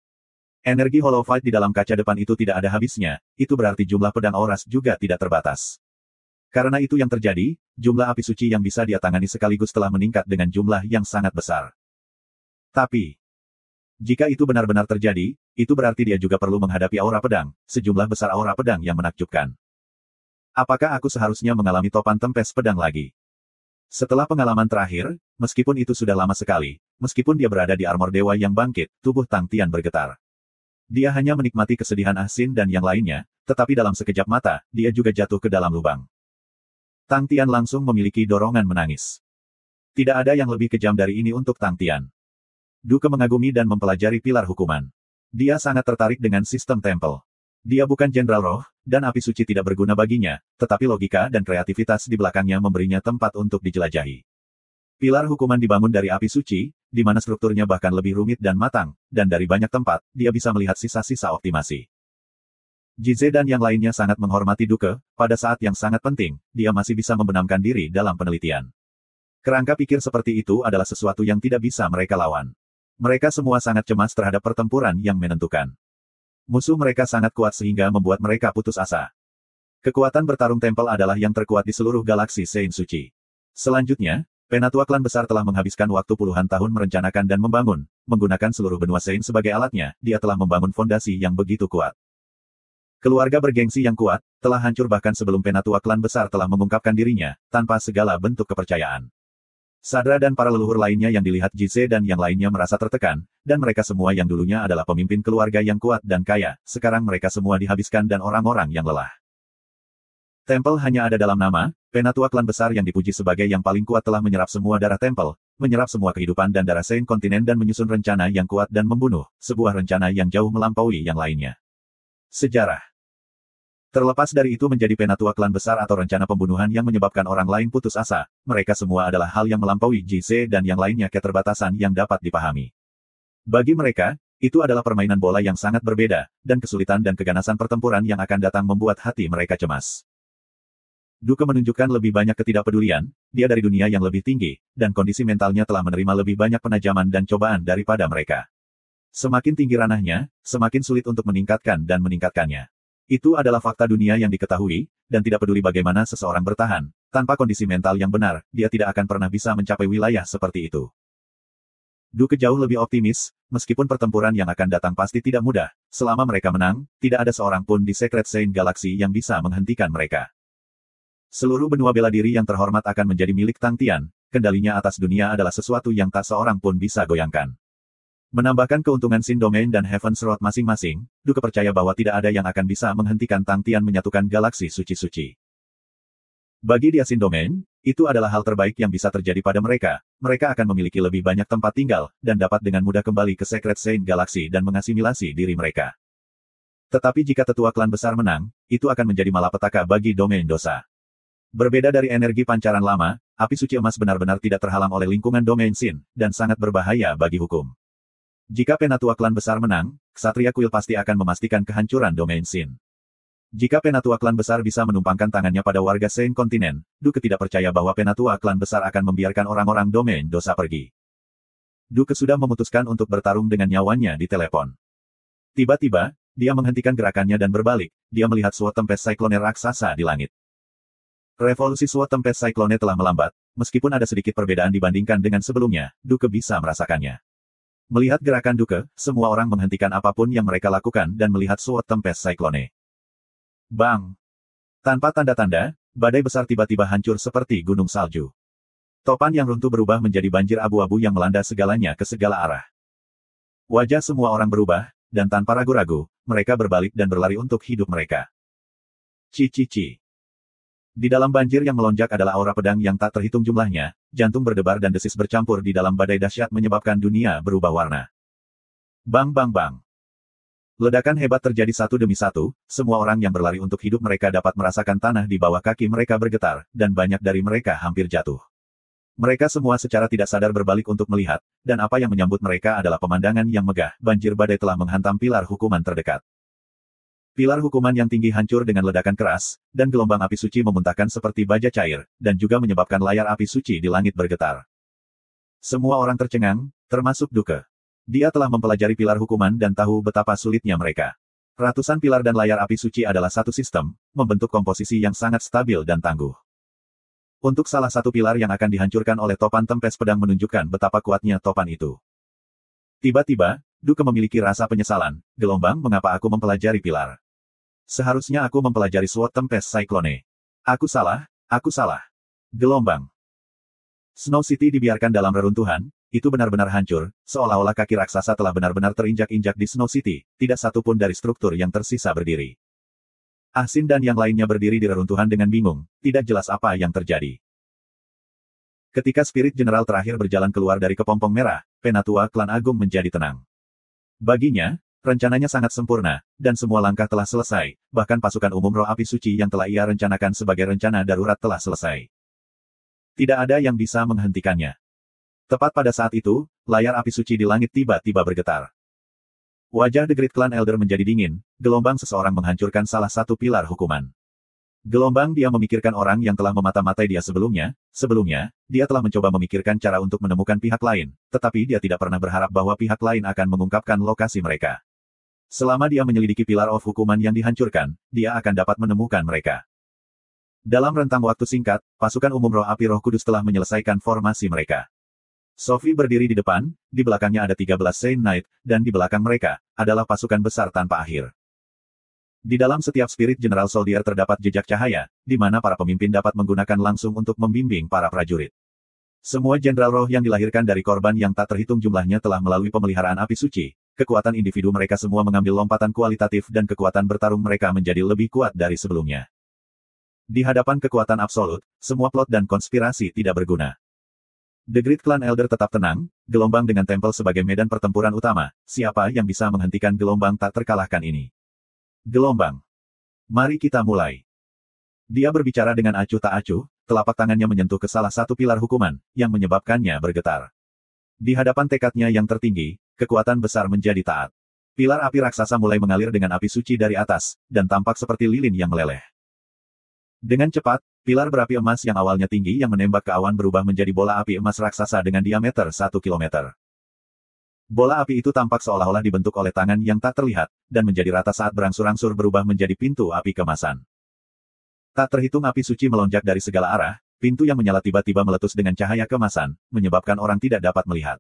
Energi Hollow Fight di dalam kaca depan itu tidak ada habisnya, itu berarti jumlah pedang auras juga tidak terbatas. Karena itu yang terjadi, jumlah api suci yang bisa dia tangani sekaligus telah meningkat dengan jumlah yang sangat besar. Tapi, jika itu benar-benar terjadi, itu berarti dia juga perlu menghadapi aura pedang, sejumlah besar aura pedang yang menakjubkan. Apakah aku seharusnya mengalami topan tempes pedang lagi? Setelah pengalaman terakhir, meskipun itu sudah lama sekali, meskipun dia berada di armor dewa yang bangkit, tubuh Tang Tian bergetar. Dia hanya menikmati kesedihan Asin dan yang lainnya, tetapi dalam sekejap mata, dia juga jatuh ke dalam lubang. Tang Tian langsung memiliki dorongan menangis. Tidak ada yang lebih kejam dari ini untuk Tang Tian. Duke mengagumi dan mempelajari pilar hukuman. Dia sangat tertarik dengan sistem tempel. Dia bukan jenderal roh, dan api suci tidak berguna baginya, tetapi logika dan kreativitas di belakangnya memberinya tempat untuk dijelajahi. Pilar hukuman dibangun dari api suci, di mana strukturnya bahkan lebih rumit dan matang, dan dari banyak tempat, dia bisa melihat sisa-sisa optimasi. Jize dan yang lainnya sangat menghormati Duke, pada saat yang sangat penting, dia masih bisa membenamkan diri dalam penelitian. Kerangka pikir seperti itu adalah sesuatu yang tidak bisa mereka lawan. Mereka semua sangat cemas terhadap pertempuran yang menentukan. Musuh mereka sangat kuat sehingga membuat mereka putus asa. Kekuatan bertarung tempel adalah yang terkuat di seluruh galaksi Sein Suci. Selanjutnya, Penatua klan besar telah menghabiskan waktu puluhan tahun merencanakan dan membangun, menggunakan seluruh benua Sein sebagai alatnya, dia telah membangun fondasi yang begitu kuat. Keluarga bergengsi yang kuat, telah hancur bahkan sebelum Penatua klan besar telah mengungkapkan dirinya, tanpa segala bentuk kepercayaan. Sadra dan para leluhur lainnya yang dilihat Jize dan yang lainnya merasa tertekan, dan mereka semua yang dulunya adalah pemimpin keluarga yang kuat dan kaya, sekarang mereka semua dihabiskan dan orang-orang yang lelah. Tempel hanya ada dalam nama, Penatua klan besar yang dipuji sebagai yang paling kuat telah menyerap semua darah tempel, menyerap semua kehidupan dan darah Sein kontinen dan menyusun rencana yang kuat dan membunuh, sebuah rencana yang jauh melampaui yang lainnya. Sejarah. Terlepas dari itu menjadi Penatua klan besar atau rencana pembunuhan yang menyebabkan orang lain putus asa, mereka semua adalah hal yang melampaui Jize dan yang lainnya keterbatasan yang dapat dipahami. Bagi mereka, itu adalah permainan bola yang sangat berbeda, dan kesulitan dan keganasan pertempuran yang akan datang membuat hati mereka cemas. Duke menunjukkan lebih banyak ketidakpedulian, dia dari dunia yang lebih tinggi, dan kondisi mentalnya telah menerima lebih banyak penajaman dan cobaan daripada mereka. Semakin tinggi ranahnya, semakin sulit untuk meningkatkan dan meningkatkannya. Itu adalah fakta dunia yang diketahui, dan tidak peduli bagaimana seseorang bertahan, tanpa kondisi mental yang benar, dia tidak akan pernah bisa mencapai wilayah seperti itu. Duke jauh lebih optimis, meskipun pertempuran yang akan datang pasti tidak mudah, selama mereka menang, tidak ada seorang pun di Secret Sein Galaxy yang bisa menghentikan mereka. Seluruh benua bela diri yang terhormat akan menjadi milik Tang Tian, kendalinya atas dunia adalah sesuatu yang tak seorang pun bisa goyangkan. Menambahkan keuntungan Sin Domain dan Heaven's Road masing-masing, Duke percaya bahwa tidak ada yang akan bisa menghentikan Tang Tian menyatukan galaksi suci-suci. Bagi dia Sin Domain, itu adalah hal terbaik yang bisa terjadi pada mereka, mereka akan memiliki lebih banyak tempat tinggal, dan dapat dengan mudah kembali ke Secret Sein Galaxy dan mengasimilasi diri mereka. Tetapi jika tetua klan besar menang, itu akan menjadi malapetaka bagi domain dosa. Berbeda dari energi pancaran lama, api suci emas benar-benar tidak terhalang oleh lingkungan domain Sin, dan sangat berbahaya bagi hukum. Jika penatua klan besar menang, Ksatria Kuil pasti akan memastikan kehancuran domain Sin. Jika penatua klan besar bisa menumpangkan tangannya pada warga Saint Kontinen, Duke tidak percaya bahwa penatua klan besar akan membiarkan orang-orang domain dosa pergi. Duke sudah memutuskan untuk bertarung dengan nyawanya di telepon. Tiba-tiba, dia menghentikan gerakannya dan berbalik, dia melihat SWOT Tempest Cyclone raksasa di langit. Revolusi SWOT Tempest Cyclone telah melambat, meskipun ada sedikit perbedaan dibandingkan dengan sebelumnya, Duke bisa merasakannya. Melihat gerakan Duke, semua orang menghentikan apapun yang mereka lakukan dan melihat SWOT Tempest Cyclone. Bang! Tanpa tanda-tanda, badai besar tiba-tiba hancur seperti gunung salju. Topan yang runtuh berubah menjadi banjir abu-abu yang melanda segalanya ke segala arah. Wajah semua orang berubah, dan tanpa ragu-ragu, mereka berbalik dan berlari untuk hidup mereka. Ci. Di dalam banjir yang melonjak adalah aura pedang yang tak terhitung jumlahnya, jantung berdebar dan desis bercampur di dalam badai dahsyat menyebabkan dunia berubah warna. Bang. Ledakan hebat terjadi satu demi satu, semua orang yang berlari untuk hidup mereka dapat merasakan tanah di bawah kaki mereka bergetar, dan banyak dari mereka hampir jatuh. Mereka semua secara tidak sadar berbalik untuk melihat, dan apa yang menyambut mereka adalah pemandangan yang megah, banjir badai telah menghantam pilar hukuman terdekat. Pilar hukuman yang tinggi hancur dengan ledakan keras, dan gelombang api suci memuntahkan seperti baja cair, dan juga menyebabkan layar api suci di langit bergetar. Semua orang tercengang, termasuk Duke. Dia telah mempelajari pilar hukuman dan tahu betapa sulitnya mereka. Ratusan pilar dan layar api suci adalah satu sistem, membentuk komposisi yang sangat stabil dan tangguh. Untuk salah satu pilar yang akan dihancurkan oleh topan tempest pedang menunjukkan betapa kuatnya topan itu. Tiba-tiba, Duke memiliki rasa penyesalan, gelombang mengapa aku mempelajari pilar. Seharusnya aku mempelajari SWOT Tempest Cyclone. Aku salah. Gelombang. Snow City dibiarkan dalam reruntuhan, itu benar-benar hancur, seolah-olah kaki raksasa telah benar-benar terinjak-injak di Snow City, tidak satu pun dari struktur yang tersisa berdiri. Ahsin dan yang lainnya berdiri di reruntuhan dengan bingung, tidak jelas apa yang terjadi. Ketika spirit general terakhir berjalan keluar dari kepompong merah, penatua klan agung menjadi tenang. Baginya, rencananya sangat sempurna, dan semua langkah telah selesai, bahkan pasukan umum roh api suci yang telah ia rencanakan sebagai rencana darurat telah selesai. Tidak ada yang bisa menghentikannya. Tepat pada saat itu, layar api suci di langit tiba-tiba bergetar. Wajah The Great Clan Elder menjadi dingin, gelombang seseorang menghancurkan salah satu pilar hukuman. Gelombang dia memikirkan orang yang telah memata-matai dia sebelumnya, dia telah mencoba memikirkan cara untuk menemukan pihak lain, tetapi dia tidak pernah berharap bahwa pihak lain akan mengungkapkan lokasi mereka. Selama dia menyelidiki pilar of hukuman yang dihancurkan, dia akan dapat menemukan mereka. Dalam rentang waktu singkat, pasukan umum roh api roh kudus telah menyelesaikan formasi mereka. Sophie berdiri di depan, di belakangnya ada 13 Saint Knight, dan di belakang mereka, adalah pasukan besar tanpa akhir. Di dalam setiap spirit General Soldier terdapat jejak cahaya, di mana para pemimpin dapat menggunakan langsung untuk membimbing para prajurit. Semua jenderal roh yang dilahirkan dari korban yang tak terhitung jumlahnya telah melalui pemeliharaan api suci, kekuatan individu mereka semua mengambil lompatan kualitatif dan kekuatan bertarung mereka menjadi lebih kuat dari sebelumnya. Di hadapan kekuatan absolut, semua plot dan konspirasi tidak berguna. The Great Clan Elder tetap tenang, gelombang dengan tempel sebagai medan pertempuran utama, siapa yang bisa menghentikan gelombang tak terkalahkan ini? Gelombang. Mari kita mulai. Dia berbicara dengan acuh tak acuh, telapak tangannya menyentuh ke salah satu pilar hukuman, yang menyebabkannya bergetar. Di hadapan tekadnya yang tertinggi, kekuatan besar menjadi taat. Pilar api raksasa mulai mengalir dengan api suci dari atas, dan tampak seperti lilin yang meleleh. Dengan cepat, pilar berapi emas yang awalnya tinggi yang menembak ke awan berubah menjadi bola api emas raksasa dengan diameter 1 kilometer. Bola api itu tampak seolah-olah dibentuk oleh tangan yang tak terlihat, dan menjadi rata saat berangsur-angsur berubah menjadi pintu api kemasan. Tak terhitung api suci melonjak dari segala arah, pintu yang menyala tiba-tiba meletus dengan cahaya kemasan, menyebabkan orang tidak dapat melihat.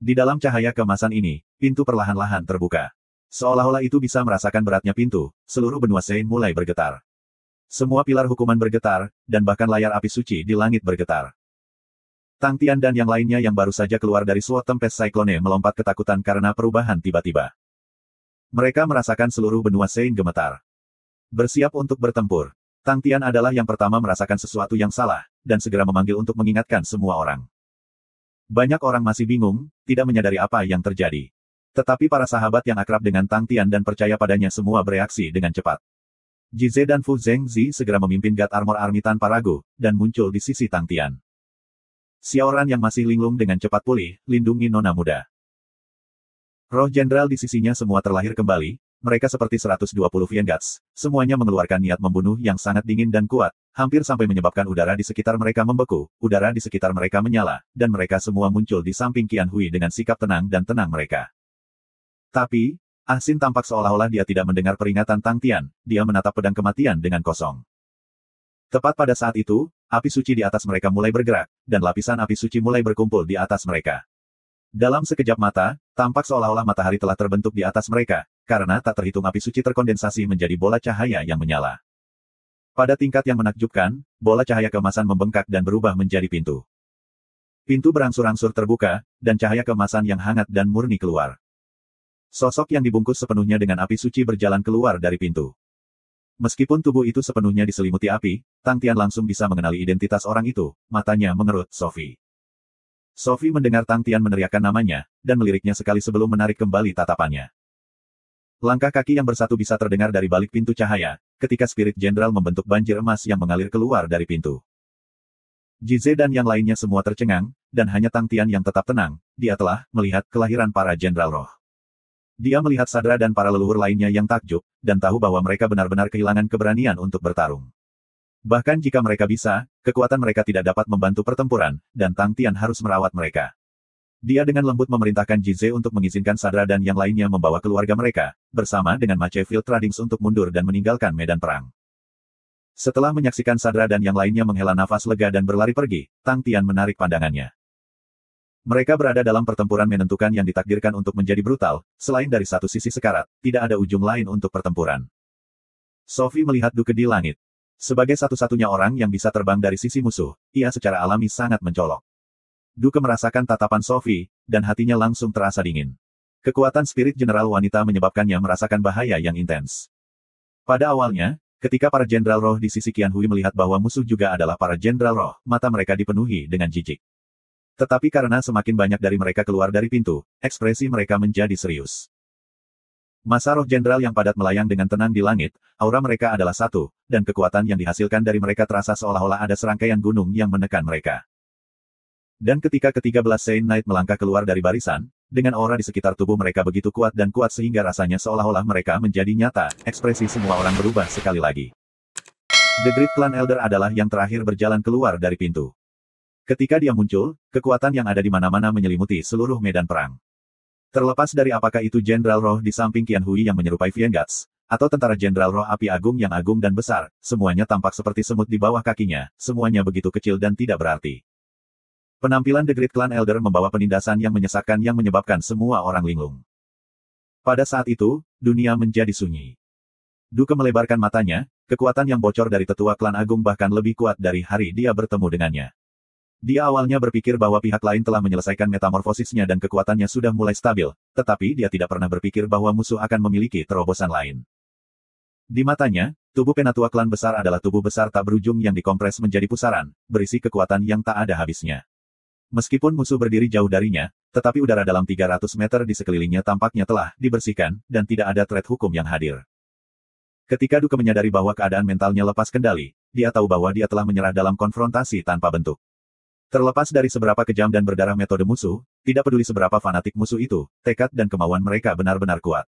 Di dalam cahaya kemasan ini, pintu perlahan-lahan terbuka. Seolah-olah itu bisa merasakan beratnya pintu, seluruh benua Sein mulai bergetar. Semua pilar hukuman bergetar, dan bahkan layar api suci di langit bergetar. Tang Tian dan yang lainnya yang baru saja keluar dari SWOT Tempest Cyclone melompat ketakutan karena perubahan tiba-tiba. Mereka merasakan seluruh benua Sein gemetar. Bersiap untuk bertempur. Tang Tian adalah yang pertama merasakan sesuatu yang salah, dan segera memanggil untuk mengingatkan semua orang. Banyak orang masih bingung, tidak menyadari apa yang terjadi. Tetapi para sahabat yang akrab dengan Tang Tian dan percaya padanya semua bereaksi dengan cepat. Jize dan Fu Zhengzi segera memimpin God Armor Army tanpa ragu, dan muncul di sisi Tang Tian. Xiaoran yang masih linglung dengan cepat pulih, lindungi nona muda. Roh jenderal di sisinya semua terlahir kembali, mereka seperti 120 Viengats, semuanya mengeluarkan niat membunuh yang sangat dingin dan kuat, hampir sampai menyebabkan udara di sekitar mereka membeku, udara di sekitar mereka menyala, dan mereka semua muncul di samping Qian Hui dengan sikap tenang dan tenang mereka. Tapi, Ah Sin tampak seolah-olah dia tidak mendengar peringatan Tang Tian, dia menatap pedang kematian dengan kosong. Tepat pada saat itu, api suci di atas mereka mulai bergerak, dan lapisan api suci mulai berkumpul di atas mereka. Dalam sekejap mata, tampak seolah-olah matahari telah terbentuk di atas mereka, karena tak terhitung api suci terkondensasi menjadi bola cahaya yang menyala. Pada tingkat yang menakjubkan, bola cahaya keemasan membengkak dan berubah menjadi pintu. Pintu berangsur-angsur terbuka, dan cahaya keemasan yang hangat dan murni keluar. Sosok yang dibungkus sepenuhnya dengan api suci berjalan keluar dari pintu. Meskipun tubuh itu sepenuhnya diselimuti api, Tang Tian langsung bisa mengenali identitas orang itu, matanya mengerut Sophie. Sophie mendengar Tang Tian meneriakkan namanya, dan meliriknya sekali sebelum menarik kembali tatapannya. Langkah kaki yang bersatu bisa terdengar dari balik pintu cahaya, ketika Spirit Jenderal membentuk banjir emas yang mengalir keluar dari pintu. Jize dan yang lainnya semua tercengang, dan hanya Tang Tian yang tetap tenang, dia telah melihat kelahiran para Jenderal Roh. Dia melihat Sadra dan para leluhur lainnya yang takjub, dan tahu bahwa mereka benar-benar kehilangan keberanian untuk bertarung. Bahkan jika mereka bisa, kekuatan mereka tidak dapat membantu pertempuran, dan Tang Tian harus merawat mereka. Dia dengan lembut memerintahkan Jize untuk mengizinkan Sadra dan yang lainnya membawa keluarga mereka, bersama dengan Mace Field Trading untuk mundur dan meninggalkan medan perang. Setelah menyaksikan Sadra dan yang lainnya menghela nafas lega dan berlari pergi, Tang Tian menarik pandangannya. Mereka berada dalam pertempuran menentukan yang ditakdirkan untuk menjadi brutal, selain dari satu sisi sekarat, tidak ada ujung lain untuk pertempuran. Sophie melihat Duke di langit. Sebagai satu-satunya orang yang bisa terbang dari sisi musuh, ia secara alami sangat mencolok. Duke merasakan tatapan Sophie, dan hatinya langsung terasa dingin. Kekuatan spirit general wanita menyebabkannya merasakan bahaya yang intens. Pada awalnya, ketika para jenderal roh di sisi Qian Hui melihat bahwa musuh juga adalah para jenderal roh, mata mereka dipenuhi dengan jijik. Tetapi karena semakin banyak dari mereka keluar dari pintu, ekspresi mereka menjadi serius. Masa roh jenderal yang padat melayang dengan tenang di langit, aura mereka adalah satu, dan kekuatan yang dihasilkan dari mereka terasa seolah-olah ada serangkaian gunung yang menekan mereka. Dan ketika ke-13 Saint Knight melangkah keluar dari barisan, dengan aura di sekitar tubuh mereka begitu kuat dan kuat sehingga rasanya seolah-olah mereka menjadi nyata, ekspresi semua orang berubah sekali lagi. The Great Clan Elder adalah yang terakhir berjalan keluar dari pintu. Ketika dia muncul, kekuatan yang ada di mana-mana menyelimuti seluruh medan perang. Terlepas dari apakah itu Jenderal Roh di samping Qian Hui yang menyerupai Viengats, atau tentara Jenderal Roh api agung yang agung dan besar, semuanya tampak seperti semut di bawah kakinya, semuanya begitu kecil dan tidak berarti. Penampilan The Great Clan Elder membawa penindasan yang menyesakkan yang menyebabkan semua orang linglung. Pada saat itu, dunia menjadi sunyi. Duke melebarkan matanya, kekuatan yang bocor dari tetua klan agung bahkan lebih kuat dari hari dia bertemu dengannya. Dia awalnya berpikir bahwa pihak lain telah menyelesaikan metamorfosisnya dan kekuatannya sudah mulai stabil, tetapi dia tidak pernah berpikir bahwa musuh akan memiliki terobosan lain. Di matanya, tubuh penatua klan besar adalah tubuh besar tak berujung yang dikompres menjadi pusaran, berisi kekuatan yang tak ada habisnya. Meskipun musuh berdiri jauh darinya, tetapi udara dalam 300 meter di sekelilingnya tampaknya telah dibersihkan, dan tidak ada threat hukum yang hadir. Ketika Duke menyadari bahwa keadaan mentalnya lepas kendali, dia tahu bahwa dia telah menyerah dalam konfrontasi tanpa bentuk. Terlepas dari seberapa kejam dan berdarah metode musuh, tidak peduli seberapa fanatik musuh itu, tekad dan kemauan mereka benar-benar kuat.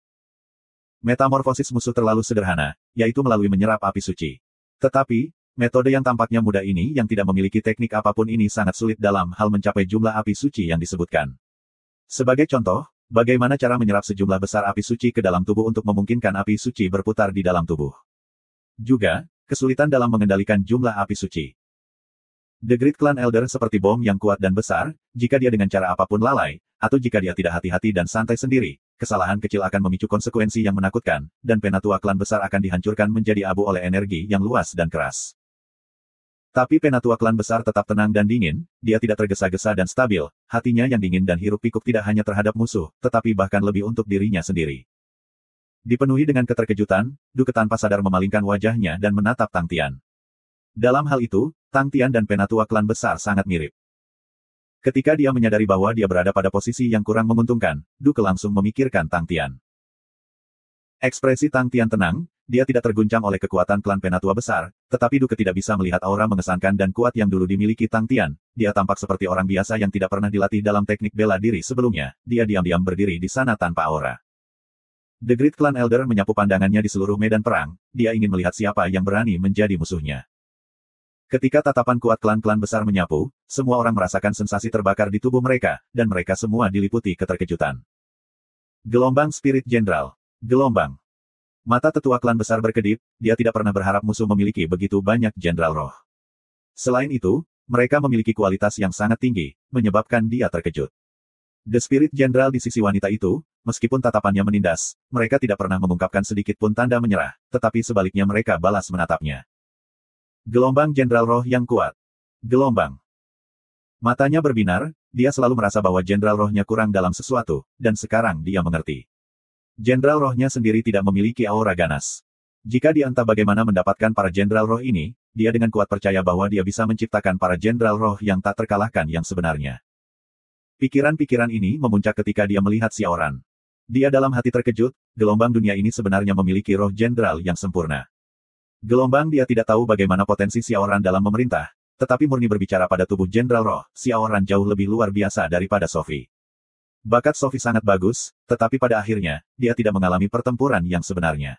Metamorfosis musuh terlalu sederhana, yaitu melalui menyerap api suci. Tetapi, metode yang tampaknya mudah ini yang tidak memiliki teknik apapun ini sangat sulit dalam hal mencapai jumlah api suci yang disebutkan. Sebagai contoh, bagaimana cara menyerap sejumlah besar api suci ke dalam tubuh untuk memungkinkan api suci berputar di dalam tubuh. Juga, kesulitan dalam mengendalikan jumlah api suci. The Great Clan Elder seperti bom yang kuat dan besar, jika dia dengan cara apapun lalai, atau jika dia tidak hati-hati dan santai sendiri, kesalahan kecil akan memicu konsekuensi yang menakutkan, dan penatua klan besar akan dihancurkan menjadi abu oleh energi yang luas dan keras. Tapi penatua klan besar tetap tenang dan dingin, dia tidak tergesa-gesa dan stabil, hatinya yang dingin dan hiruk-pikuk tidak hanya terhadap musuh, tetapi bahkan lebih untuk dirinya sendiri. Dipenuhi dengan keterkejutan, Duke tanpa sadar memalingkan wajahnya dan menatap Tang Tian. Dalam hal itu, Tang Tian dan penatua klan besar sangat mirip. Ketika dia menyadari bahwa dia berada pada posisi yang kurang menguntungkan, Duke langsung memikirkan Tang Tian. Ekspresi Tang Tian tenang, dia tidak terguncang oleh kekuatan klan penatua besar, tetapi Duke tidak bisa melihat aura mengesankan dan kuat yang dulu dimiliki Tang Tian. Dia tampak seperti orang biasa yang tidak pernah dilatih dalam teknik bela diri sebelumnya. Dia diam-diam berdiri di sana tanpa aura. The Great Clan Elder menyapu pandangannya di seluruh medan perang. Dia ingin melihat siapa yang berani menjadi musuhnya. Ketika tatapan kuat klan-klan besar menyapu, semua orang merasakan sensasi terbakar di tubuh mereka, dan mereka semua diliputi keterkejutan. Gelombang Spirit Jenderal. Gelombang. Mata tetua klan besar berkedip, dia tidak pernah berharap musuh memiliki begitu banyak jenderal roh. Selain itu, mereka memiliki kualitas yang sangat tinggi, menyebabkan dia terkejut. The Spirit Jenderal di sisi wanita itu, meskipun tatapannya menindas, mereka tidak pernah mengungkapkan sedikit pun tanda menyerah, tetapi sebaliknya mereka balas menatapnya. Gelombang Jenderal Roh yang kuat. Gelombang. Matanya berbinar, dia selalu merasa bahwa Jenderal Rohnya kurang dalam sesuatu, dan sekarang dia mengerti. Jenderal Rohnya sendiri tidak memiliki aura ganas. Jika dia entah bagaimana mendapatkan para Jenderal Roh ini, dia dengan kuat percaya bahwa dia bisa menciptakan para Jenderal Roh yang tak terkalahkan yang sebenarnya. Pikiran-pikiran ini memuncak ketika dia melihat Xiaoran. Dia dalam hati terkejut, gelombang dunia ini sebenarnya memiliki roh jenderal yang sempurna. Gelombang dia tidak tahu bagaimana potensi Xiaoran dalam memerintah, tetapi murni berbicara pada tubuh jenderal roh, Xiaoran jauh lebih luar biasa daripada Sophie. Bakat Sophie sangat bagus, tetapi pada akhirnya, dia tidak mengalami pertempuran yang sebenarnya.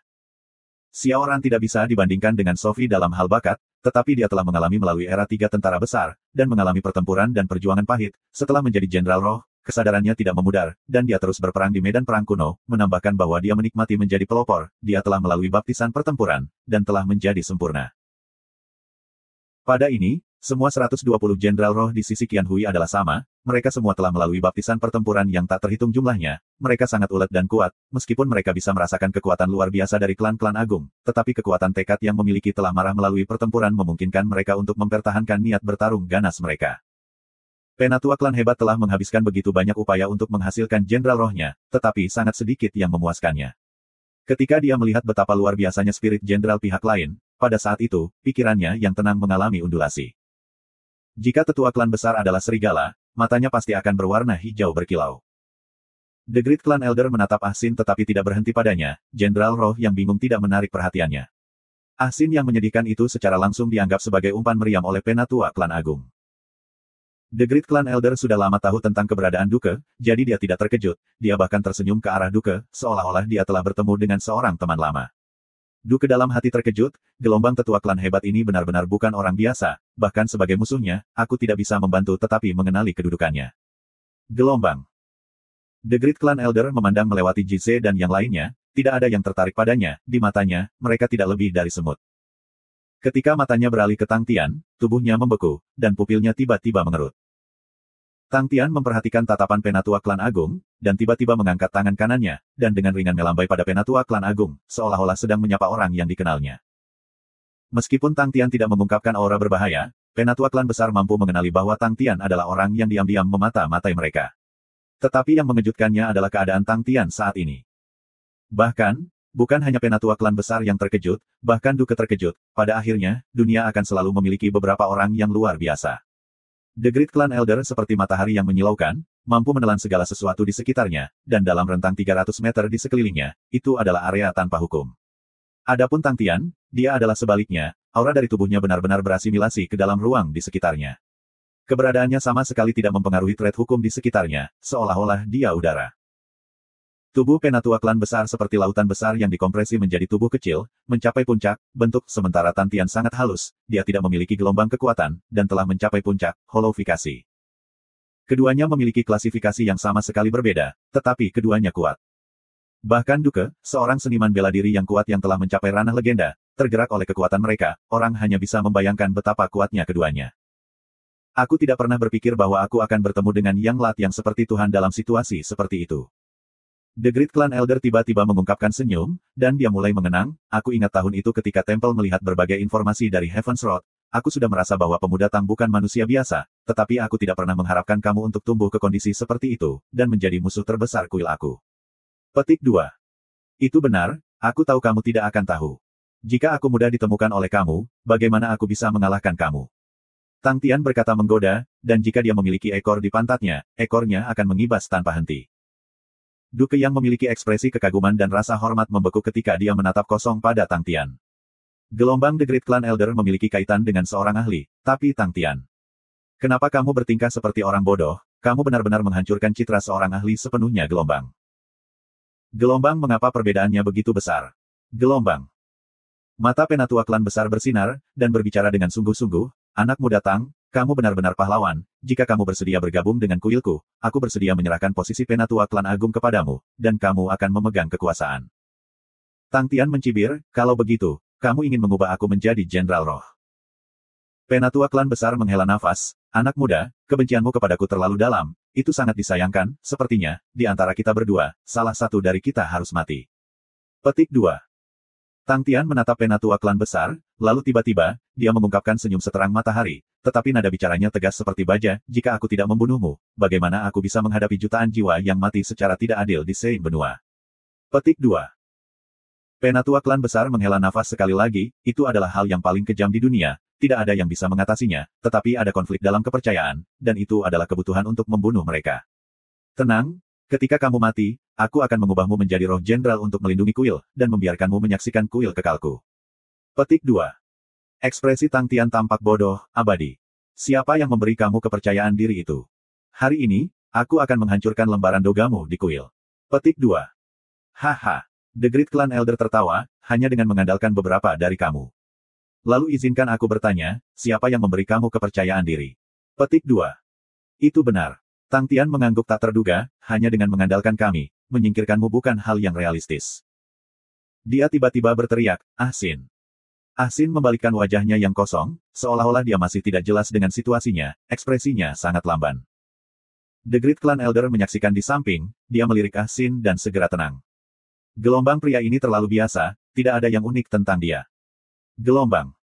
Xiaoran tidak bisa dibandingkan dengan Sophie dalam hal bakat, tetapi dia telah mengalami melalui era 3 tentara besar, dan mengalami pertempuran dan perjuangan pahit. Setelah menjadi jenderal roh, kesadarannya tidak memudar, dan dia terus berperang di medan perang kuno, menambahkan bahwa dia menikmati menjadi pelopor, dia telah melalui baptisan pertempuran, dan telah menjadi sempurna. Pada ini, semua 120 jenderal roh di sisi Qianhui adalah sama, mereka semua telah melalui baptisan pertempuran yang tak terhitung jumlahnya, mereka sangat ulet dan kuat, meskipun mereka bisa merasakan kekuatan luar biasa dari klan-klan agung, tetapi kekuatan tekad yang memiliki telah marah melalui pertempuran memungkinkan mereka untuk mempertahankan niat bertarung ganas mereka. Penatua klan hebat telah menghabiskan begitu banyak upaya untuk menghasilkan jenderal rohnya, tetapi sangat sedikit yang memuaskannya. Ketika dia melihat betapa luar biasanya spirit jenderal pihak lain, pada saat itu, pikirannya yang tenang mengalami undulasi. Jika tetua klan besar adalah serigala, matanya pasti akan berwarna hijau berkilau. The Great Clan Elder menatap Ah Sin tetapi tidak berhenti padanya, jenderal roh yang bingung tidak menarik perhatiannya. Ah Sin yang menyedihkan itu secara langsung dianggap sebagai umpan meriam oleh penatua klan agung. The Great Clan Elder sudah lama tahu tentang keberadaan Duke, jadi dia tidak terkejut, dia bahkan tersenyum ke arah Duke, seolah-olah dia telah bertemu dengan seorang teman lama. Duke dalam hati terkejut, gelombang tetua klan hebat ini benar-benar bukan orang biasa, bahkan sebagai musuhnya, aku tidak bisa membantu tetapi mengenali kedudukannya. Gelombang. The Great Clan Elder memandang melewati Jise dan yang lainnya, tidak ada yang tertarik padanya, di matanya, mereka tidak lebih dari semut. Ketika matanya beralih ke Tang Tian, tubuhnya membeku, dan pupilnya tiba-tiba mengerut. Tang Tian memperhatikan tatapan penatua klan agung, dan tiba-tiba mengangkat tangan kanannya, dan dengan ringan melambai pada penatua klan agung, seolah-olah sedang menyapa orang yang dikenalnya. Meskipun Tang Tian tidak mengungkapkan aura berbahaya, penatua klan besar mampu mengenali bahwa Tang Tian adalah orang yang diam-diam memata-matai mereka. Tetapi yang mengejutkannya adalah keadaan Tang Tian saat ini. Bahkan, bukan hanya penatua klan besar yang terkejut, bahkan Duke terkejut, pada akhirnya, dunia akan selalu memiliki beberapa orang yang luar biasa. The Great Clan Elder seperti matahari yang menyilaukan, mampu menelan segala sesuatu di sekitarnya, dan dalam rentang 300 meter di sekelilingnya, itu adalah area tanpa hukum. Adapun Tang Tian, dia adalah sebaliknya, aura dari tubuhnya benar-benar berasimilasi ke dalam ruang di sekitarnya. Keberadaannya sama sekali tidak mempengaruhi thread hukum di sekitarnya, seolah-olah dia udara. Tubuh penatua klan besar seperti lautan besar yang dikompresi menjadi tubuh kecil, mencapai puncak, bentuk sementara Tang Tian sangat halus, dia tidak memiliki gelombang kekuatan, dan telah mencapai puncak, holofikasi. Keduanya memiliki klasifikasi yang sama sekali berbeda, tetapi keduanya kuat. Bahkan Duke, seorang seniman bela diri yang kuat yang telah mencapai ranah legenda, tergerak oleh kekuatan mereka, orang hanya bisa membayangkan betapa kuatnya keduanya. Aku tidak pernah berpikir bahwa aku akan bertemu dengan Yang Lat yang seperti Tuhan dalam situasi seperti itu. The Great Clan Elder tiba-tiba mengungkapkan senyum, dan dia mulai mengenang, aku ingat tahun itu ketika Temple melihat berbagai informasi dari Heaven's Road, aku sudah merasa bahwa pemuda Tang bukan manusia biasa, tetapi aku tidak pernah mengharapkan kamu untuk tumbuh ke kondisi seperti itu, dan menjadi musuh terbesar kuil aku. Petik 2. Itu benar, aku tahu kamu tidak akan tahu. Jika aku mudah ditemukan oleh kamu, bagaimana aku bisa mengalahkan kamu? Tang Tian berkata menggoda, dan jika dia memiliki ekor di pantatnya, ekornya akan mengibas tanpa henti. Du Keyang memiliki ekspresi kekaguman dan rasa hormat membeku ketika dia menatap kosong pada Tang Tian. Gelombang The Great Clan Elder memiliki kaitan dengan seorang ahli, tapi Tang Tian. Kenapa kamu bertingkah seperti orang bodoh? Kamu benar-benar menghancurkan citra seorang ahli sepenuhnya Gelombang. Gelombang mengapa perbedaannya begitu besar? Gelombang. Mata penatua klan besar bersinar, dan berbicara dengan sungguh-sungguh, anak muda Tang, kamu benar-benar pahlawan, jika kamu bersedia bergabung dengan kuilku, aku bersedia menyerahkan posisi penatua klan agung kepadamu, dan kamu akan memegang kekuasaan. Tang Tian mencibir, kalau begitu, kamu ingin mengubah aku menjadi Jenderal Roh. Penatua klan besar menghela nafas, anak muda, kebencianmu kepadaku terlalu dalam, itu sangat disayangkan, sepertinya, di antara kita berdua, salah satu dari kita harus mati. Petik 2. Tang Tian menatap penatua klan besar, lalu tiba-tiba, dia mengungkapkan senyum seterang matahari, tetapi nada bicaranya tegas seperti baja, jika aku tidak membunuhmu, bagaimana aku bisa menghadapi jutaan jiwa yang mati secara tidak adil di Sein benua. Petik 2. Penatua klan besar menghela nafas sekali lagi, itu adalah hal yang paling kejam di dunia, tidak ada yang bisa mengatasinya, tetapi ada konflik dalam kepercayaan, dan itu adalah kebutuhan untuk membunuh mereka. Tenang, ketika kamu mati, aku akan mengubahmu menjadi roh jenderal untuk melindungi kuil, dan membiarkanmu menyaksikan kuil kekalku. Petik 2. Ekspresi Tang Tian tampak bodoh, abadi. Siapa yang memberi kamu kepercayaan diri itu? Hari ini, aku akan menghancurkan lembaran dogamu di kuil. Petik 2. Haha. The Great Clan Elder tertawa, hanya dengan mengandalkan beberapa dari kamu. Lalu izinkan aku bertanya, siapa yang memberi kamu kepercayaan diri? Petik 2. Itu benar. Tang Tian mengangguk tak terduga, hanya dengan mengandalkan kami, menyingkirkanmu bukan hal yang realistis. Dia tiba-tiba berteriak, Ah Sin. Ah Sin membalikkan wajahnya yang kosong, seolah-olah dia masih tidak jelas dengan situasinya, ekspresinya sangat lamban. The Great Clan Elder menyaksikan di samping, dia melirik Ah Sin dan segera tenang. Gelombang pria ini terlalu biasa, tidak ada yang unik tentang dia. Gelombang.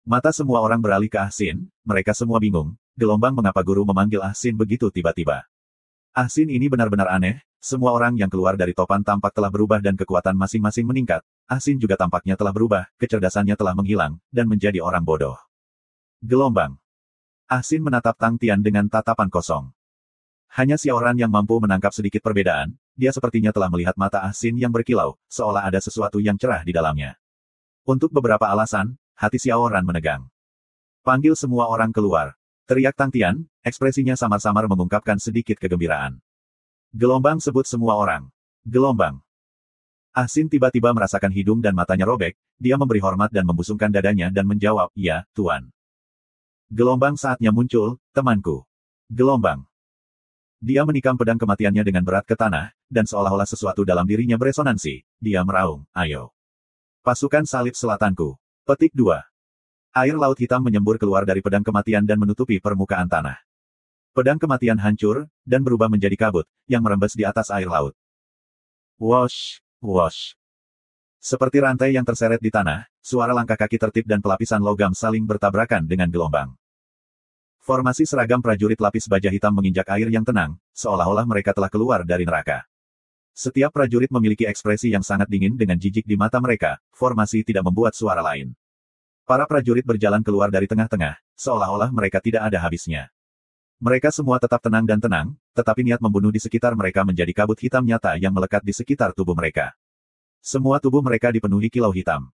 Mata semua orang beralih ke Ah Sin, mereka semua bingung, Gelombang mengapa guru memanggil Ah Sin begitu tiba-tiba. Ah Sin ini benar-benar aneh, semua orang yang keluar dari topan tampak telah berubah dan kekuatan masing-masing meningkat, Ah Sin juga tampaknya telah berubah, kecerdasannya telah menghilang, dan menjadi orang bodoh. Gelombang. Ah Sin menatap Tang Tian dengan tatapan kosong. Hanya Xiaoran yang mampu menangkap sedikit perbedaan, dia sepertinya telah melihat mata Ah Sin yang berkilau, seolah ada sesuatu yang cerah di dalamnya. Untuk beberapa alasan, hati Xiaoran menegang. Panggil semua orang keluar. Teriak Tang Tian, ekspresinya samar-samar mengungkapkan sedikit kegembiraan. Gelombang sebut semua orang. Gelombang. Ah Sin tiba-tiba merasakan hidung dan matanya robek, dia memberi hormat dan membusungkan dadanya dan menjawab, ya, Tuan. Gelombang saatnya muncul, temanku. Gelombang. Dia menikam pedang kematiannya dengan berat ke tanah, dan seolah-olah sesuatu dalam dirinya beresonansi, dia meraung, ayo. Pasukan salib selatanku. Petik 2. Air laut hitam menyembur keluar dari pedang kematian dan menutupi permukaan tanah. Pedang kematian hancur, dan berubah menjadi kabut, yang merembes di atas air laut. Wosh, wosh. Seperti rantai yang terseret di tanah, suara langkah kaki tertib dan pelapisan logam saling bertabrakan dengan gelombang. Formasi seragam prajurit lapis baja hitam menginjak air yang tenang, seolah-olah mereka telah keluar dari neraka. Setiap prajurit memiliki ekspresi yang sangat dingin dengan jijik di mata mereka, formasi tidak membuat suara lain. Para prajurit berjalan keluar dari tengah-tengah, seolah-olah mereka tidak ada habisnya. Mereka semua tetap tenang dan tenang, tetapi niat membunuh di sekitar mereka menjadi kabut hitam nyata yang melekat di sekitar tubuh mereka. Semua tubuh mereka dipenuhi kilau hitam.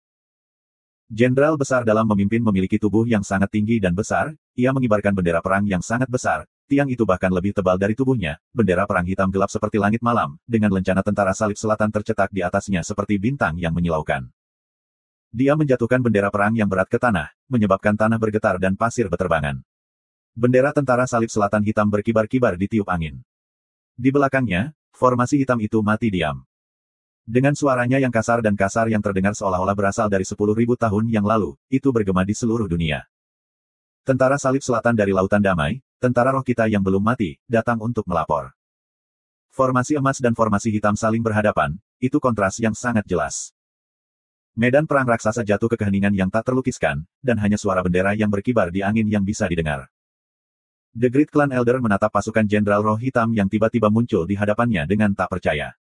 Jenderal besar dalam memimpin memiliki tubuh yang sangat tinggi dan besar, ia mengibarkan bendera perang yang sangat besar, tiang itu bahkan lebih tebal dari tubuhnya, bendera perang hitam gelap seperti langit malam, dengan lencana tentara salib selatan tercetak di atasnya seperti bintang yang menyilaukan. Dia menjatuhkan bendera perang yang berat ke tanah, menyebabkan tanah bergetar dan pasir beterbangan. Bendera tentara salib selatan hitam berkibar-kibar ditiup angin. Di belakangnya, formasi hitam itu mati diam. Dengan suaranya yang kasar dan kasar yang terdengar seolah-olah berasal dari 10.000 tahun yang lalu, itu bergema di seluruh dunia. Tentara salib selatan dari Lautan Damai, tentara roh kita yang belum mati, datang untuk melapor. Formasi emas dan formasi hitam saling berhadapan, itu kontras yang sangat jelas. Medan perang raksasa jatuh ke keheningan yang tak terlukiskan, dan hanya suara bendera yang berkibar di angin yang bisa didengar. The Great Clan Elder menatap pasukan jenderal roh hitam yang tiba-tiba muncul di hadapannya dengan tak percaya.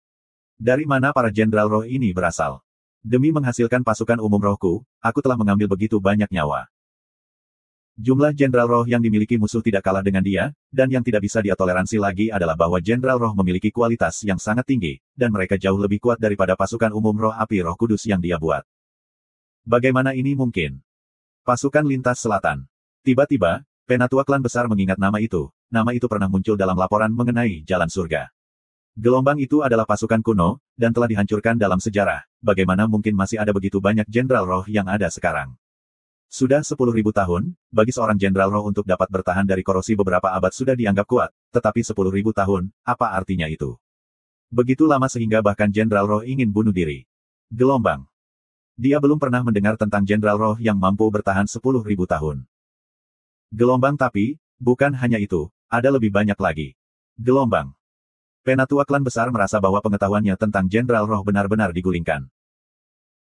Dari mana para jenderal roh ini berasal? Demi menghasilkan pasukan umum rohku, aku telah mengambil begitu banyak nyawa. Jumlah Jenderal Roh yang dimiliki musuh tidak kalah dengan dia, dan yang tidak bisa dia toleransi lagi adalah bahwa Jenderal Roh memiliki kualitas yang sangat tinggi, dan mereka jauh lebih kuat daripada pasukan umum Roh Api Roh Kudus yang dia buat. Bagaimana ini mungkin? Pasukan Lintas Selatan. Tiba-tiba, Penatua Klan Besar mengingat nama itu. Nama itu pernah muncul dalam laporan mengenai Jalan Surga. Gelombang itu adalah pasukan kuno, dan telah dihancurkan dalam sejarah. Bagaimana mungkin masih ada begitu banyak Jenderal Roh yang ada sekarang? Sudah 10.000 tahun, bagi seorang Jenderal Roh untuk dapat bertahan dari korosi beberapa abad sudah dianggap kuat, tetapi 10.000 tahun, apa artinya itu? Begitu lama sehingga bahkan Jenderal Roh ingin bunuh diri. Gelombang. Dia belum pernah mendengar tentang Jenderal Roh yang mampu bertahan 10.000 tahun. Gelombang tapi, bukan hanya itu, ada lebih banyak lagi. Gelombang. Penatua Klan Besar merasa bahwa pengetahuannya tentang Jenderal Roh benar-benar digulingkan.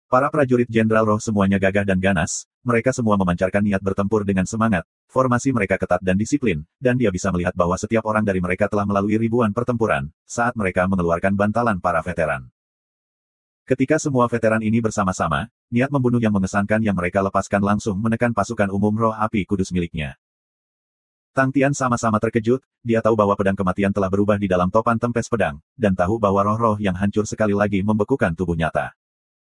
Para prajurit Jenderal Roh semuanya gagah dan ganas, mereka semua memancarkan niat bertempur dengan semangat, formasi mereka ketat dan disiplin, dan dia bisa melihat bahwa setiap orang dari mereka telah melalui ribuan pertempuran, saat mereka mengeluarkan bantalan para veteran. Ketika semua veteran ini bersama-sama, niat membunuh yang mengesankan yang mereka lepaskan langsung menekan pasukan umum Roh Api Kudus miliknya. Tang Tian sama-sama terkejut, dia tahu bahwa pedang kematian telah berubah di dalam topan tempes pedang, dan tahu bahwa roh-roh yang hancur sekali lagi membekukan tubuh nyata.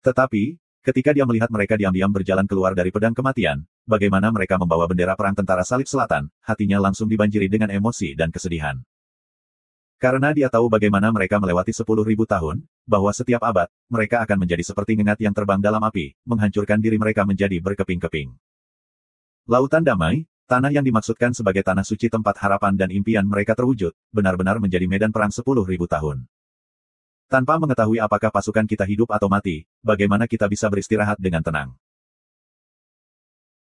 Tetapi, ketika dia melihat mereka diam-diam berjalan keluar dari pedang kematian, bagaimana mereka membawa bendera perang tentara salib selatan, hatinya langsung dibanjiri dengan emosi dan kesedihan. Karena dia tahu bagaimana mereka melewati 10.000 tahun, bahwa setiap abad, mereka akan menjadi seperti ngengat yang terbang dalam api, menghancurkan diri mereka menjadi berkeping-keping. Lautan damai, tanah yang dimaksudkan sebagai tanah suci tempat harapan dan impian mereka terwujud, benar-benar menjadi medan perang 10.000 tahun. Tanpa mengetahui apakah pasukan kita hidup atau mati, bagaimana kita bisa beristirahat dengan tenang?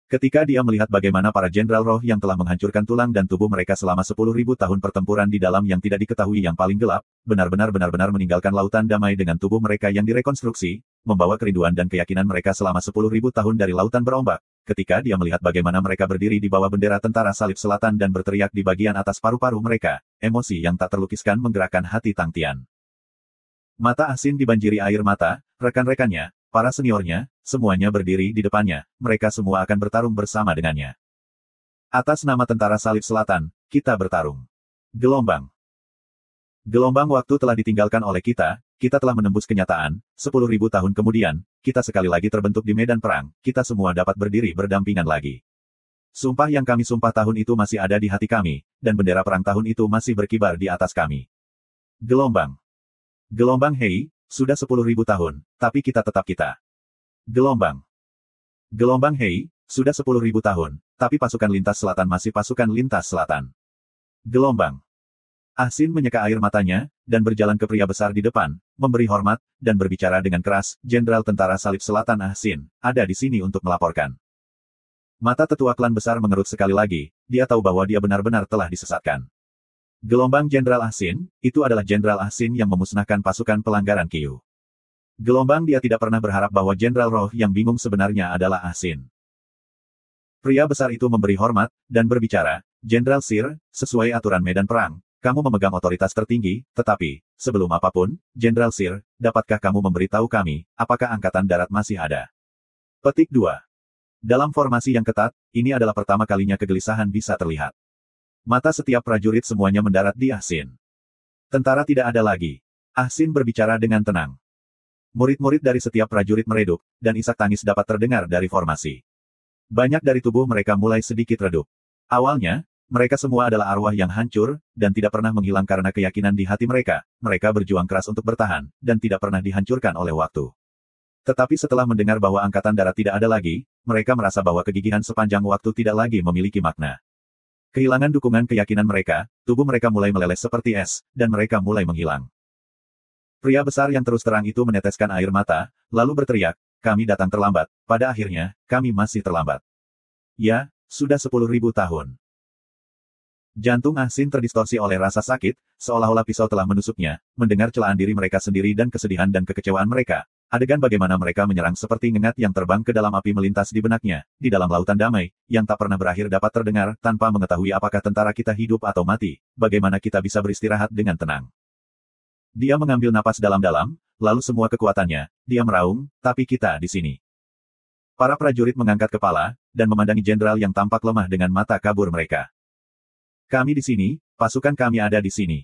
Ketika dia melihat bagaimana para Jenderal Roh yang telah menghancurkan tulang dan tubuh mereka selama 10.000 tahun pertempuran di dalam yang tidak diketahui yang paling gelap, benar-benar meninggalkan lautan damai dengan tubuh mereka yang direkonstruksi, membawa kerinduan dan keyakinan mereka selama 10.000 tahun dari lautan berombak, ketika dia melihat bagaimana mereka berdiri di bawah bendera tentara salib selatan dan berteriak di bagian atas paru-paru mereka, emosi yang tak terlukiskan menggerakkan hati Tang Tian. Mata Asin dibanjiri air mata, rekan-rekannya, para seniornya, semuanya berdiri di depannya, mereka semua akan bertarung bersama dengannya. Atas nama Tentara Salib Selatan, kita bertarung. Gelombang. Gelombang waktu telah ditinggalkan oleh kita telah menembus kenyataan, 10.000 tahun kemudian, kita sekali lagi terbentuk di medan perang, kita semua dapat berdiri berdampingan lagi. Sumpah yang kami sumpah tahun itu masih ada di hati kami, dan bendera perang tahun itu masih berkibar di atas kami. Gelombang. Gelombang hei, sudah 10.000 tahun, tapi kita tetap kita. Gelombang. Gelombang hei, sudah 10.000 tahun, tapi pasukan lintas selatan masih pasukan lintas selatan. Gelombang. Asin menyeka air matanya, dan berjalan ke pria besar di depan, memberi hormat, dan berbicara dengan keras, Jenderal Tentara Salib Selatan Asin, ada di sini untuk melaporkan. Mata tetua klan besar mengerut sekali lagi, dia tahu bahwa dia benar-benar telah disesatkan. Gelombang Jenderal Asin, itu adalah Jenderal Asin yang memusnahkan pasukan pelanggaran Qiu. Gelombang dia tidak pernah berharap bahwa Jenderal Roh yang bingung sebenarnya adalah Asin. Pria besar itu memberi hormat, dan berbicara, Jenderal Sir, sesuai aturan medan perang, kamu memegang otoritas tertinggi, tetapi, sebelum apapun, Jenderal Sir, dapatkah kamu memberitahu kami, apakah Angkatan Darat masih ada? Petik 2. Dalam formasi yang ketat, ini adalah pertama kalinya kegelisahan bisa terlihat. Mata setiap prajurit semuanya mendarat di Asin. Tentara tidak ada lagi. Asin berbicara dengan tenang. Murid-murid dari setiap prajurit meredup, dan isak tangis dapat terdengar dari formasi. Banyak dari tubuh mereka mulai sedikit redup. Awalnya, mereka semua adalah arwah yang hancur, dan tidak pernah menghilang karena keyakinan di hati mereka. Mereka berjuang keras untuk bertahan, dan tidak pernah dihancurkan oleh waktu. Tetapi setelah mendengar bahwa Angkatan Darat tidak ada lagi, mereka merasa bahwa kegigihan sepanjang waktu tidak lagi memiliki makna. Kehilangan dukungan keyakinan mereka, tubuh mereka mulai meleleh seperti es, dan mereka mulai menghilang. Pria besar yang terus terang itu meneteskan air mata, lalu berteriak, kami datang terlambat, pada akhirnya, kami masih terlambat. Ya, sudah 10.000 tahun. Jantung Asin terdistorsi oleh rasa sakit, seolah-olah pisau telah menusuknya, mendengar celaan diri mereka sendiri dan kesedihan dan kekecewaan mereka. Adegan bagaimana mereka menyerang seperti ngengat yang terbang ke dalam api melintas di benaknya, di dalam lautan damai, yang tak pernah berakhir dapat terdengar, tanpa mengetahui apakah tentara kita hidup atau mati, bagaimana kita bisa beristirahat dengan tenang. Dia mengambil napas dalam-dalam, lalu semua kekuatannya, dia meraung, tapi kita di sini. Para prajurit mengangkat kepala, dan memandangi jenderal yang tampak lemah dengan mata kabur mereka. Kami di sini, pasukan kami ada di sini.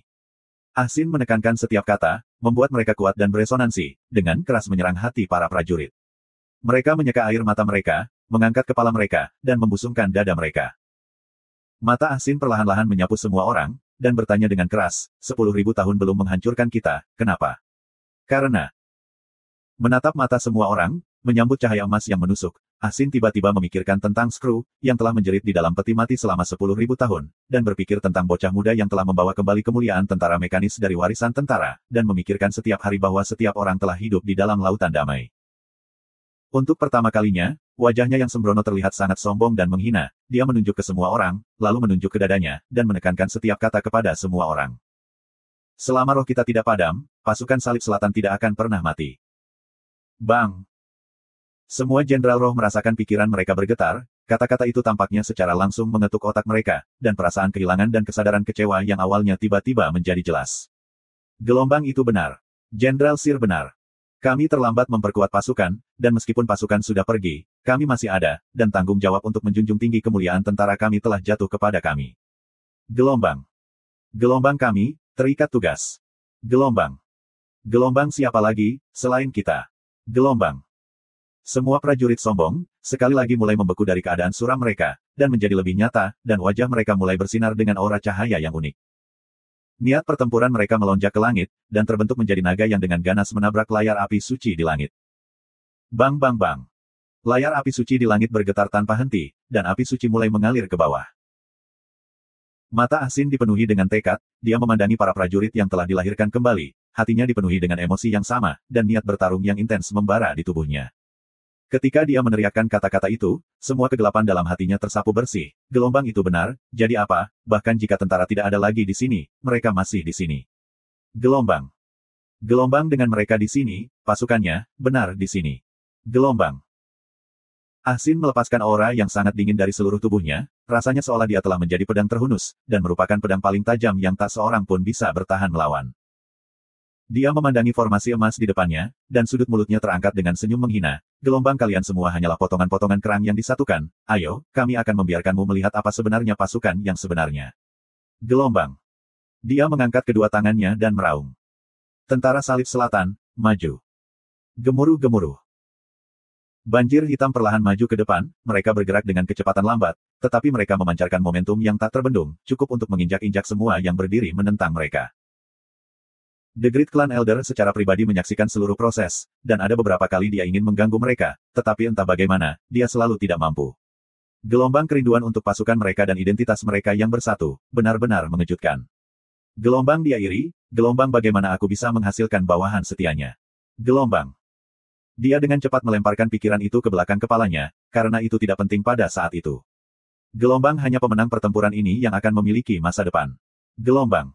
Ah Sin menekankan setiap kata, membuat mereka kuat dan beresonansi, dengan keras menyerang hati para prajurit. Mereka menyeka air mata mereka, mengangkat kepala mereka, dan membusungkan dada mereka. Mata Ah Sin perlahan-lahan menyapu semua orang, dan bertanya dengan keras, 10.000 tahun belum menghancurkan kita, kenapa? Karena menatap mata semua orang, menyambut cahaya emas yang menusuk, Ah Sin tiba-tiba memikirkan tentang Skru, yang telah menjerit di dalam peti mati selama 10.000 tahun, dan berpikir tentang bocah muda yang telah membawa kembali kemuliaan tentara mekanis dari warisan tentara, dan memikirkan setiap hari bahwa setiap orang telah hidup di dalam lautan damai. Untuk pertama kalinya, wajahnya yang sembrono terlihat sangat sombong dan menghina, dia menunjuk ke semua orang, lalu menunjuk ke dadanya, dan menekankan setiap kata kepada semua orang. Selama roh kita tidak padam, pasukan salib selatan tidak akan pernah mati. Bang! Semua jenderal roh merasakan pikiran mereka bergetar, kata-kata itu tampaknya secara langsung mengetuk otak mereka, dan perasaan kehilangan dan kesadaran kecewa yang awalnya tiba-tiba menjadi jelas. Gelombang itu benar. Jenderal Sir benar. Kami terlambat memperkuat pasukan, dan meskipun pasukan sudah pergi, kami masih ada, dan tanggung jawab untuk menjunjung tinggi kemuliaan tentara kami telah jatuh kepada kami. Gelombang. Gelombang kami, terikat tugas. Gelombang. Gelombang siapa lagi, selain kita? Gelombang. Semua prajurit sombong, sekali lagi mulai membeku dari keadaan suram mereka, dan menjadi lebih nyata, dan wajah mereka mulai bersinar dengan aura cahaya yang unik. Niat pertempuran mereka melonjak ke langit, dan terbentuk menjadi naga yang dengan ganas menabrak layar api suci di langit. Bang bang bang. Layar api suci di langit bergetar tanpa henti, dan api suci mulai mengalir ke bawah. Mata Ah Sin dipenuhi dengan tekad, dia memandangi para prajurit yang telah dilahirkan kembali, hatinya dipenuhi dengan emosi yang sama, dan niat bertarung yang intens membara di tubuhnya. Ketika dia meneriakkan kata-kata itu, semua kegelapan dalam hatinya tersapu bersih. Gelombang itu benar, jadi apa, bahkan jika tentara tidak ada lagi di sini, mereka masih di sini. Gelombang. Gelombang dengan mereka di sini, pasukannya, benar di sini. Gelombang. Ah Sin melepaskan aura yang sangat dingin dari seluruh tubuhnya, rasanya seolah dia telah menjadi pedang terhunus, dan merupakan pedang paling tajam yang tak seorang pun bisa bertahan melawan. Dia memandangi formasi emas di depannya, dan sudut mulutnya terangkat dengan senyum menghina. Gelombang kalian semua hanyalah potongan-potongan kerang yang disatukan. Ayo, kami akan membiarkanmu melihat apa sebenarnya pasukan yang sebenarnya. Gelombang. Dia mengangkat kedua tangannya dan meraung. Tentara Salib Selatan, maju. Gemuruh-gemuruh. Banjir hitam perlahan maju ke depan, mereka bergerak dengan kecepatan lambat, tetapi mereka memancarkan momentum yang tak terbendung, cukup untuk menginjak-injak semua yang berdiri menentang mereka. The Great Clan Elder secara pribadi menyaksikan seluruh proses, dan ada beberapa kali dia ingin mengganggu mereka, tetapi entah bagaimana, dia selalu tidak mampu. Gelombang kerinduan untuk pasukan mereka dan identitas mereka yang bersatu, benar-benar mengejutkan. Gelombang dia iri, gelombang bagaimana aku bisa menghasilkan bawahan setianya. Gelombang. Dia dengan cepat melemparkan pikiran itu ke belakang kepalanya, karena itu tidak penting pada saat itu. Gelombang hanya pemenang pertempuran ini yang akan memiliki masa depan. Gelombang.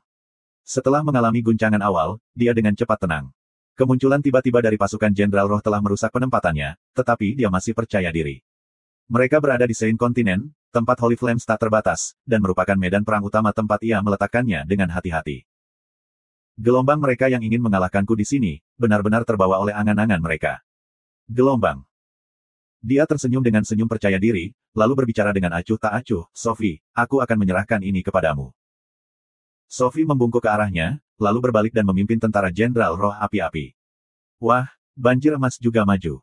Setelah mengalami guncangan awal, dia dengan cepat tenang. Kemunculan tiba-tiba dari pasukan Jenderal Roh telah merusak penempatannya, tetapi dia masih percaya diri. Mereka berada di Saint Continent, tempat Holy Flames tak terbatas, dan merupakan medan perang utama tempat ia meletakkannya dengan hati-hati. Gelombang mereka yang ingin mengalahkanku di sini, benar-benar terbawa oleh angan-angan mereka. Gelombang. Dia tersenyum dengan senyum percaya diri, lalu berbicara dengan acuh tak acuh, Sophie, aku akan menyerahkan ini kepadamu. Sophie membungkuk ke arahnya, lalu berbalik dan memimpin tentara Jenderal Roh Api-Api. Wah, banjir emas juga maju.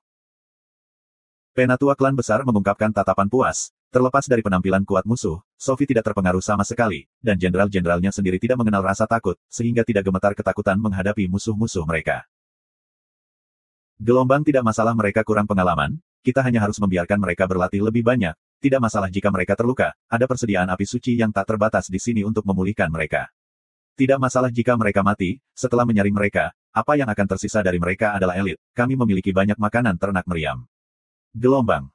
Penatua klan besar mengungkapkan tatapan puas, terlepas dari penampilan kuat musuh, Sophie tidak terpengaruh sama sekali, dan jenderal-jenderalnya sendiri tidak mengenal rasa takut, sehingga tidak gemetar ketakutan menghadapi musuh-musuh mereka. Gelombang tidak masalah mereka kurang pengalaman, kita hanya harus membiarkan mereka berlatih lebih banyak, tidak masalah jika mereka terluka, ada persediaan api suci yang tak terbatas di sini untuk memulihkan mereka. Tidak masalah jika mereka mati, setelah menyaring mereka, apa yang akan tersisa dari mereka adalah elit, kami memiliki banyak makanan ternak meriam. Gelombang.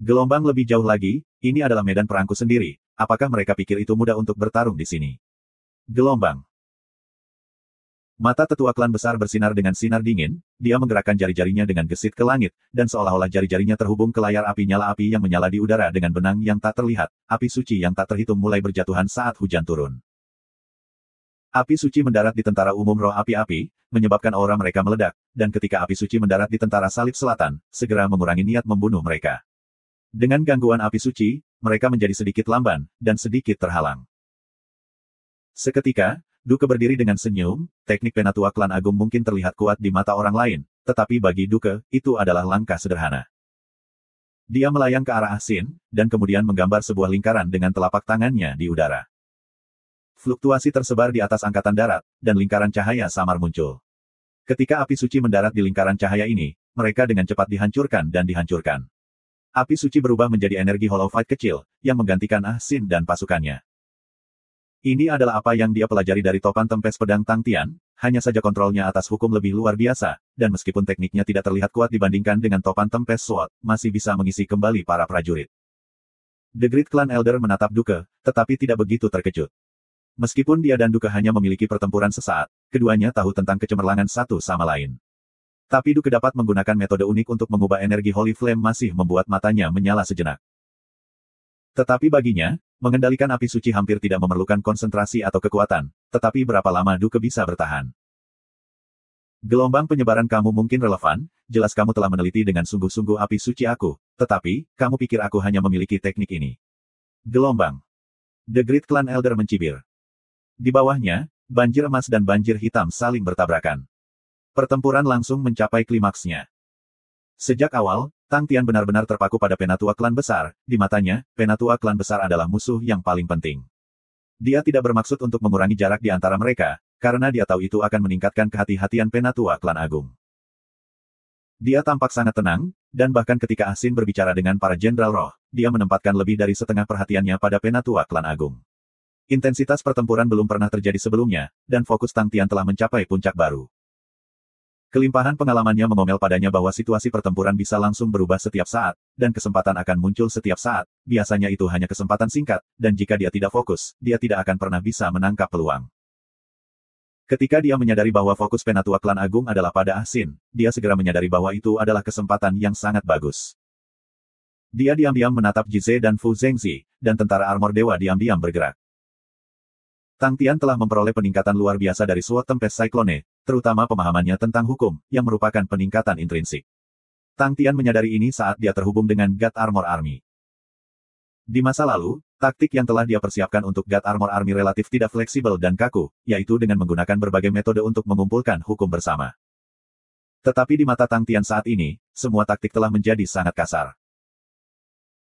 Gelombang lebih jauh lagi, ini adalah medan perangku sendiri, apakah mereka pikir itu mudah untuk bertarung di sini? Gelombang. Mata tetua klan besar bersinar dengan sinar dingin, dia menggerakkan jari-jarinya dengan gesit ke langit, dan seolah-olah jari-jarinya terhubung ke layar api nyala api yang menyala di udara dengan benang yang tak terlihat, api suci yang tak terhitung mulai berjatuhan saat hujan turun. Api suci mendarat di tentara umum roh api-api, menyebabkan aura mereka meledak, dan ketika api suci mendarat di tentara salib selatan, segera mengurangi niat membunuh mereka. Dengan gangguan api suci, mereka menjadi sedikit lamban, dan sedikit terhalang. Seketika, Duke berdiri dengan senyum, teknik penatua klan agung mungkin terlihat kuat di mata orang lain, tetapi bagi Duke, itu adalah langkah sederhana. Dia melayang ke arah Ah Sin, dan kemudian menggambar sebuah lingkaran dengan telapak tangannya di udara. Fluktuasi tersebar di atas angkatan darat, dan lingkaran cahaya samar muncul. Ketika api suci mendarat di lingkaran cahaya ini, mereka dengan cepat dihancurkan dan dihancurkan. Api suci berubah menjadi energi Hollow Fight kecil, yang menggantikan Ah Sin dan pasukannya. Ini adalah apa yang dia pelajari dari topan tempes pedang Tang Tian, hanya saja kontrolnya atas hukum lebih luar biasa, dan meskipun tekniknya tidak terlihat kuat dibandingkan dengan topan tempes Sword, masih bisa mengisi kembali para prajurit. The Great Clan Elder menatap Duke, tetapi tidak begitu terkejut. Meskipun dia dan Duke hanya memiliki pertempuran sesaat, keduanya tahu tentang kecemerlangan satu sama lain. Tapi Duke dapat menggunakan metode unik untuk mengubah energi Holy Flame masih membuat matanya menyala sejenak. Tetapi baginya, mengendalikan api suci hampir tidak memerlukan konsentrasi atau kekuatan, tetapi berapa lama Duke bisa bertahan. Gelombang penyebaran kamu mungkin relevan, jelas kamu telah meneliti dengan sungguh-sungguh api suci aku, tetapi, kamu pikir aku hanya memiliki teknik ini. Gelombang. The Great Clan Elder mencibir. Di bawahnya, banjir emas dan banjir hitam saling bertabrakan. Pertempuran langsung mencapai klimaksnya. Sejak awal, Tang Tian benar-benar terpaku pada penatua klan besar, di matanya, penatua klan besar adalah musuh yang paling penting. Dia tidak bermaksud untuk mengurangi jarak di antara mereka, karena dia tahu itu akan meningkatkan kehati-hatian penatua klan agung. Dia tampak sangat tenang, dan bahkan ketika Ah Sin berbicara dengan para jenderal roh, dia menempatkan lebih dari setengah perhatiannya pada penatua klan agung. Intensitas pertempuran belum pernah terjadi sebelumnya, dan fokus Tang Tian telah mencapai puncak baru. Kelimpahan pengalamannya mengomel padanya bahwa situasi pertempuran bisa langsung berubah setiap saat, dan kesempatan akan muncul setiap saat, biasanya itu hanya kesempatan singkat, dan jika dia tidak fokus, dia tidak akan pernah bisa menangkap peluang. Ketika dia menyadari bahwa fokus penatua klan agung adalah pada Ah Sin, dia segera menyadari bahwa itu adalah kesempatan yang sangat bagus. Dia diam-diam menatap Jize dan Fu Zhengzi, dan tentara armor dewa diam-diam bergerak. Tang Tian telah memperoleh peningkatan luar biasa dari Sword Tempest Cyclone, terutama pemahamannya tentang hukum, yang merupakan peningkatan intrinsik. Tang Tian menyadari ini saat dia terhubung dengan God Armor Army. Di masa lalu, taktik yang telah dia persiapkan untuk God Armor Army relatif tidak fleksibel dan kaku, yaitu dengan menggunakan berbagai metode untuk mengumpulkan hukum bersama. Tetapi di mata Tang Tian saat ini, semua taktik telah menjadi sangat kasar.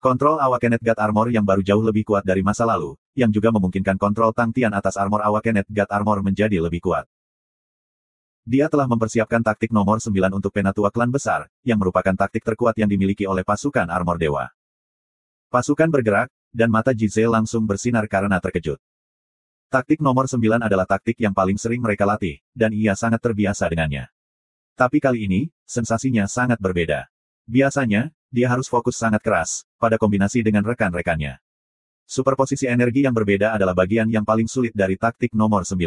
Kontrol Awakenet God Armor yang baru jauh lebih kuat dari masa lalu, yang juga memungkinkan kontrol Tang Tian atas armor Awakenet God Armor menjadi lebih kuat. Dia telah mempersiapkan taktik nomor 9 untuk penatua klan besar, yang merupakan taktik terkuat yang dimiliki oleh pasukan armor dewa. Pasukan bergerak, dan mata Jize langsung bersinar karena terkejut. Taktik nomor 9 adalah taktik yang paling sering mereka latih, dan ia sangat terbiasa dengannya. Tapi kali ini, sensasinya sangat berbeda. Biasanya, dia harus fokus sangat keras, pada kombinasi dengan rekan-rekannya. Superposisi energi yang berbeda adalah bagian yang paling sulit dari taktik nomor 9.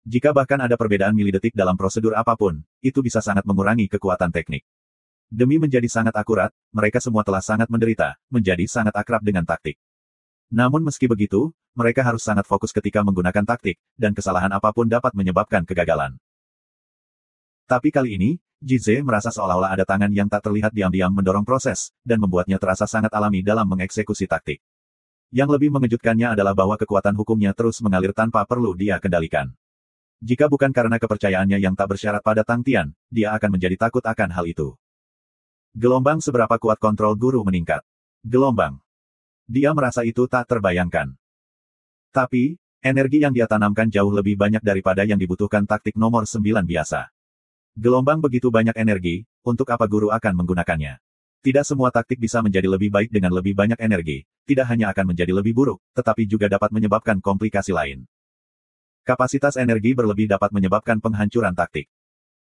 Jika bahkan ada perbedaan milidetik dalam prosedur apapun, itu bisa sangat mengurangi kekuatan teknik. Demi menjadi sangat akurat, mereka semua telah sangat menderita, menjadi sangat akrab dengan taktik. Namun meski begitu, mereka harus sangat fokus ketika menggunakan taktik, dan kesalahan apapun dapat menyebabkan kegagalan. Tapi kali ini, Jize merasa seolah-olah ada tangan yang tak terlihat diam-diam mendorong proses, dan membuatnya terasa sangat alami dalam mengeksekusi taktik. Yang lebih mengejutkannya adalah bahwa kekuatan hukumnya terus mengalir tanpa perlu dia kendalikan. Jika bukan karena kepercayaannya yang tak bersyarat pada Tang Tian, dia akan menjadi takut akan hal itu. Gelombang seberapa kuat kontrol guru meningkat. Gelombang. Dia merasa itu tak terbayangkan. Tapi, energi yang dia tanamkan jauh lebih banyak daripada yang dibutuhkan taktik nomor 9 biasa. Gelombang begitu banyak energi, untuk apa guru akan menggunakannya? Tidak semua taktik bisa menjadi lebih baik dengan lebih banyak energi, tidak hanya akan menjadi lebih buruk, tetapi juga dapat menyebabkan komplikasi lain. Kapasitas energi berlebih dapat menyebabkan penghancuran taktik.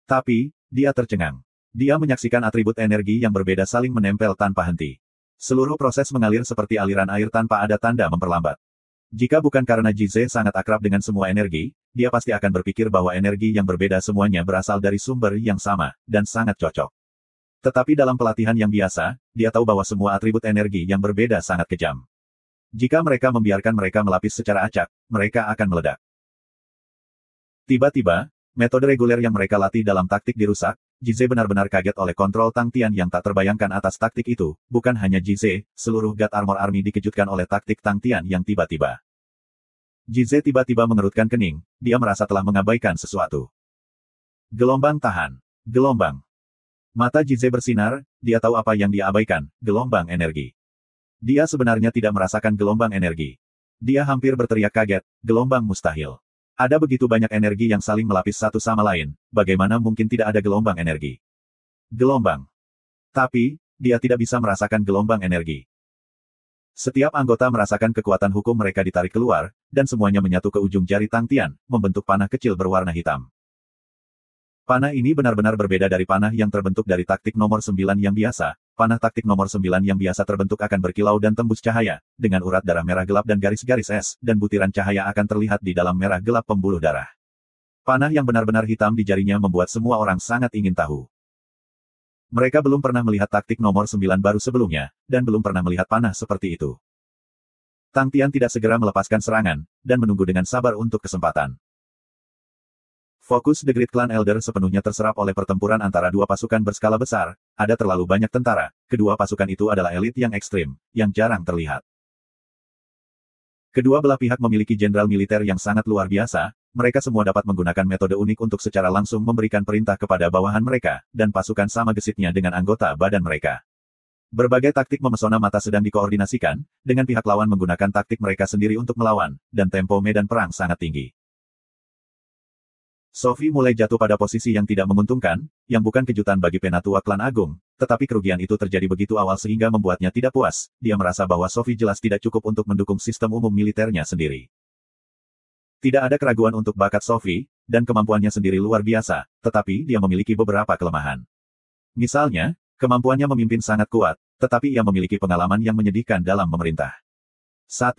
Tapi, dia tercengang. Dia menyaksikan atribut energi yang berbeda saling menempel tanpa henti. Seluruh proses mengalir seperti aliran air tanpa ada tanda memperlambat. Jika bukan karena Jize sangat akrab dengan semua energi, dia pasti akan berpikir bahwa energi yang berbeda semuanya berasal dari sumber yang sama, dan sangat cocok. Tetapi dalam pelatihan yang biasa, dia tahu bahwa semua atribut energi yang berbeda sangat kejam. Jika mereka membiarkan mereka melapis secara acak, mereka akan meledak. Tiba-tiba, metode reguler yang mereka latih dalam taktik dirusak. Jize benar-benar kaget oleh kontrol Tang Tian yang tak terbayangkan atas taktik itu. Bukan hanya Jize, seluruh God Armor Army dikejutkan oleh taktik Tang Tian yang tiba-tiba. Jize tiba-tiba mengerutkan kening, dia merasa telah mengabaikan sesuatu. Gelombang tahan. Gelombang. Mata Jize bersinar, dia tahu apa yang dia abaikan, gelombang energi. Dia sebenarnya tidak merasakan gelombang energi. Dia hampir berteriak kaget, gelombang mustahil. Ada begitu banyak energi yang saling melapis satu sama lain, bagaimana mungkin tidak ada gelombang energi? Gelombang. Tapi, dia tidak bisa merasakan gelombang energi. Setiap anggota merasakan kekuatan hukum mereka ditarik keluar, dan semuanya menyatu ke ujung jari Tang Tian, membentuk panah kecil berwarna hitam. Panah ini benar-benar berbeda dari panah yang terbentuk dari taktik nomor 9 yang biasa. Panah taktik nomor 9 yang biasa terbentuk akan berkilau dan tembus cahaya, dengan urat darah merah gelap dan garis-garis es, dan butiran cahaya akan terlihat di dalam merah gelap pembuluh darah. Panah yang benar-benar hitam di jarinya membuat semua orang sangat ingin tahu. Mereka belum pernah melihat taktik nomor 9 baru sebelumnya, dan belum pernah melihat panah seperti itu. Tang Tian tidak segera melepaskan serangan, dan menunggu dengan sabar untuk kesempatan. Fokus The Great Clan Elder sepenuhnya terserap oleh pertempuran antara dua pasukan berskala besar, ada terlalu banyak tentara, kedua pasukan itu adalah elit yang ekstrim, yang jarang terlihat. Kedua belah pihak memiliki jenderal militer yang sangat luar biasa, mereka semua dapat menggunakan metode unik untuk secara langsung memberikan perintah kepada bawahan mereka, dan pasukan sama gesitnya dengan anggota badan mereka. Berbagai taktik memesona mata sedang dikoordinasikan, dengan pihak lawan menggunakan taktik mereka sendiri untuk melawan, dan tempo medan perang sangat tinggi. Sophie mulai jatuh pada posisi yang tidak menguntungkan, yang bukan kejutan bagi penatua klan agung, tetapi kerugian itu terjadi begitu awal sehingga membuatnya tidak puas. Dia merasa bahwa Sophie jelas tidak cukup untuk mendukung sistem umum militernya sendiri. Tidak ada keraguan untuk bakat Sophie, dan kemampuannya sendiri luar biasa, tetapi dia memiliki beberapa kelemahan. Misalnya, kemampuannya memimpin sangat kuat, tetapi ia memiliki pengalaman yang menyedihkan dalam memerintah. 1.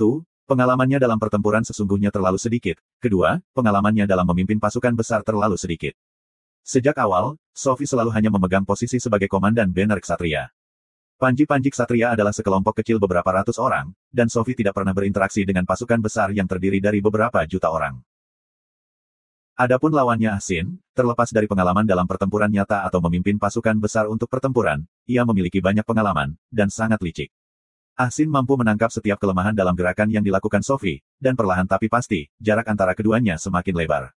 Pengalamannya dalam pertempuran sesungguhnya terlalu sedikit. Kedua, pengalamannya dalam memimpin pasukan besar terlalu sedikit. Sejak awal, Sophie selalu hanya memegang posisi sebagai komandan banner Ksatria. Panji-panji Ksatria adalah sekelompok kecil beberapa ratus orang, dan Sophie tidak pernah berinteraksi dengan pasukan besar yang terdiri dari beberapa juta orang. Adapun lawannya Asin, terlepas dari pengalaman dalam pertempuran nyata atau memimpin pasukan besar untuk pertempuran, ia memiliki banyak pengalaman, dan sangat licik. Asin mampu menangkap setiap kelemahan dalam gerakan yang dilakukan Sophie, dan perlahan tapi pasti, jarak antara keduanya semakin lebar.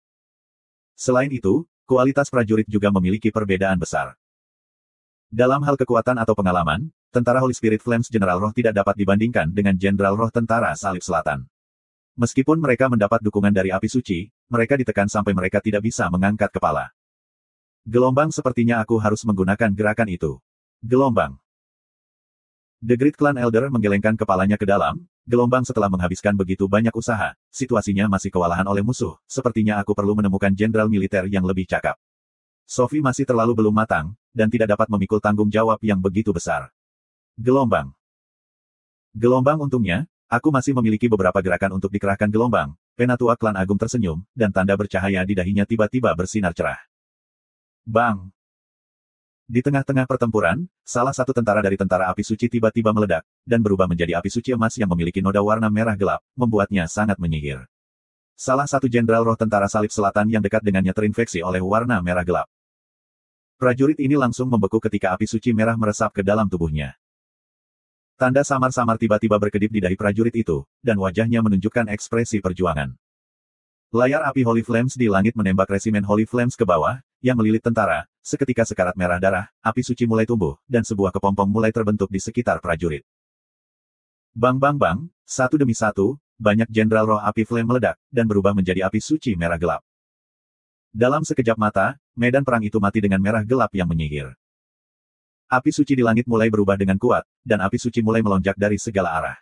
Selain itu, kualitas prajurit juga memiliki perbedaan besar. Dalam hal kekuatan atau pengalaman, tentara Holy Spirit Flames General Roh tidak dapat dibandingkan dengan Jenderal Roh Tentara Salib Selatan. Meskipun mereka mendapat dukungan dari api suci, mereka ditekan sampai mereka tidak bisa mengangkat kepala. Gelombang sepertinya aku harus menggunakan gerakan itu. Gelombang. The Great Clan Elder menggelengkan kepalanya ke dalam, gelombang setelah menghabiskan begitu banyak usaha, situasinya masih kewalahan oleh musuh, sepertinya aku perlu menemukan jenderal militer yang lebih cakap. Sophie masih terlalu belum matang, dan tidak dapat memikul tanggung jawab yang begitu besar. Gelombang. Gelombang untungnya, aku masih memiliki beberapa gerakan untuk dikerahkan gelombang. Penatua Klan Agung tersenyum, dan tanda bercahaya di dahinya tiba-tiba bersinar cerah. Bang! Di tengah-tengah pertempuran, salah satu tentara dari tentara api suci tiba-tiba meledak, dan berubah menjadi api suci emas yang memiliki noda warna merah gelap, membuatnya sangat menyihir. Salah satu jenderal roh tentara salib selatan yang dekat dengannya terinfeksi oleh warna merah gelap. Prajurit ini langsung membeku ketika api suci merah meresap ke dalam tubuhnya. Tanda samar-samar tiba-tiba berkedip di dahi prajurit itu, dan wajahnya menunjukkan ekspresi perjuangan. Layar api Holy Flames di langit menembak resimen Holy Flames ke bawah, yang melilit tentara. Seketika sekarat merah darah, api suci mulai tumbuh, dan sebuah kepompong mulai terbentuk di sekitar prajurit. Bang bang bang, satu demi satu, banyak jenderal roh api flame meledak, dan berubah menjadi api suci merah gelap. Dalam sekejap mata, medan perang itu mati dengan merah gelap yang menyihir. Api suci di langit mulai berubah dengan kuat, dan api suci mulai melonjak dari segala arah.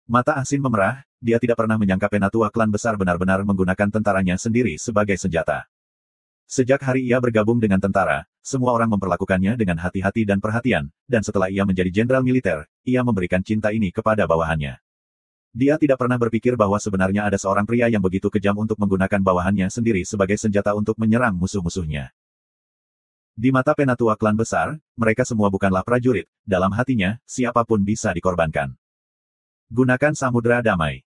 Mata Asin memerah, dia tidak pernah menyangka penatua klan besar benar-benar menggunakan tentaranya sendiri sebagai senjata. Sejak hari ia bergabung dengan tentara, semua orang memperlakukannya dengan hati-hati dan perhatian, dan setelah ia menjadi jenderal militer, ia memberikan cinta ini kepada bawahannya. Dia tidak pernah berpikir bahwa sebenarnya ada seorang pria yang begitu kejam untuk menggunakan bawahannya sendiri sebagai senjata untuk menyerang musuh-musuhnya. Di mata penatua klan besar, mereka semua bukanlah prajurit, dalam hatinya, siapapun bisa dikorbankan. Gunakan samudera damai.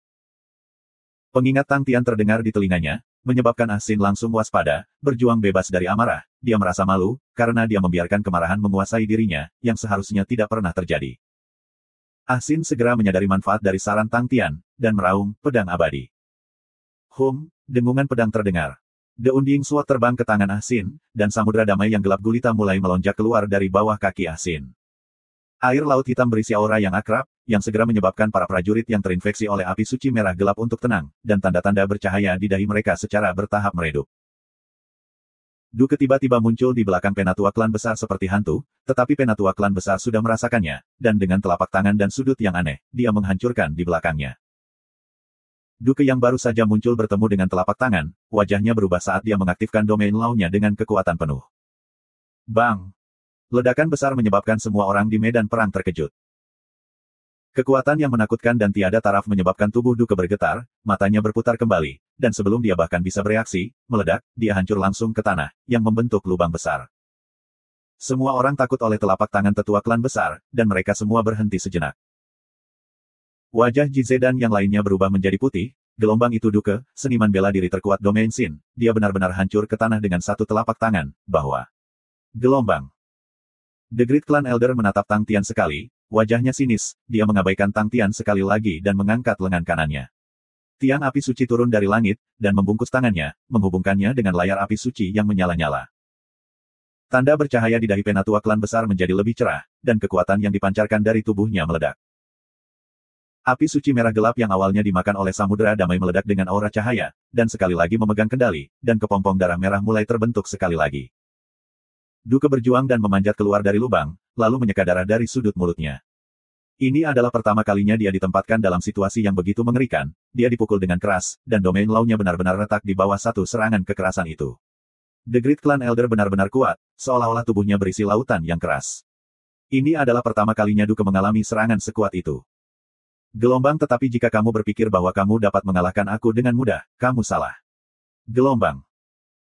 Pengingat Tang Tian terdengar di telinganya, menyebabkan Ah Sin langsung waspada, berjuang bebas dari amarah. Dia merasa malu, karena dia membiarkan kemarahan menguasai dirinya, yang seharusnya tidak pernah terjadi. Ah Sin segera menyadari manfaat dari saran Tang Tian, dan meraung, pedang abadi. Dengungan pedang terdengar. The Unding Sword terbang ke tangan Ah Sin, dan samudera damai yang gelap gulita mulai melonjak keluar dari bawah kaki Ah Sin. Air laut hitam berisi aura yang akrab, yang segera menyebabkan para prajurit yang terinfeksi oleh api suci merah gelap untuk tenang, dan tanda-tanda bercahaya di dahi mereka secara bertahap meredup. Duke tiba-tiba muncul di belakang penatua klan besar seperti hantu, tetapi penatua klan besar sudah merasakannya, dan dengan telapak tangan dan sudut yang aneh, dia menghancurkan di belakangnya. Duke yang baru saja muncul bertemu dengan telapak tangan, wajahnya berubah saat dia mengaktifkan domain launya dengan kekuatan penuh. Bang! Ledakan besar menyebabkan semua orang di medan perang terkejut. Kekuatan yang menakutkan dan tiada taraf menyebabkan tubuh Duke bergetar, matanya berputar kembali, dan sebelum dia bahkan bisa bereaksi, meledak, dia hancur langsung ke tanah, yang membentuk lubang besar. Semua orang takut oleh telapak tangan tetua klan besar, dan mereka semua berhenti sejenak. Wajah Jize dan yang lainnya berubah menjadi putih, gelombang itu Duke, seniman bela diri terkuat domain Sin, dia benar-benar hancur ke tanah dengan satu telapak tangan, bahwa gelombang. The Great Clan Elder menatap Tang Tian sekali, wajahnya sinis, dia mengabaikan Tang Tian sekali lagi dan mengangkat lengan kanannya. Tiang api suci turun dari langit, dan membungkus tangannya, menghubungkannya dengan layar api suci yang menyala-nyala. Tanda bercahaya di dahi penatua klan besar menjadi lebih cerah, dan kekuatan yang dipancarkan dari tubuhnya meledak. Api suci merah gelap yang awalnya dimakan oleh samudera damai meledak dengan aura cahaya, dan sekali lagi memegang kendali, dan kepompong darah merah mulai terbentuk sekali lagi. Duke berjuang dan memanjat keluar dari lubang, lalu menyeka darah dari sudut mulutnya. Ini adalah pertama kalinya dia ditempatkan dalam situasi yang begitu mengerikan, dia dipukul dengan keras, dan domain launya benar-benar retak di bawah satu serangan kekerasan itu. The Great Clan Elder benar-benar kuat, seolah-olah tubuhnya berisi lautan yang keras. Ini adalah pertama kalinya Duke mengalami serangan sekuat itu. Gelombang, tetapi jika kamu berpikir bahwa kamu dapat mengalahkan aku dengan mudah, kamu salah. Gelombang.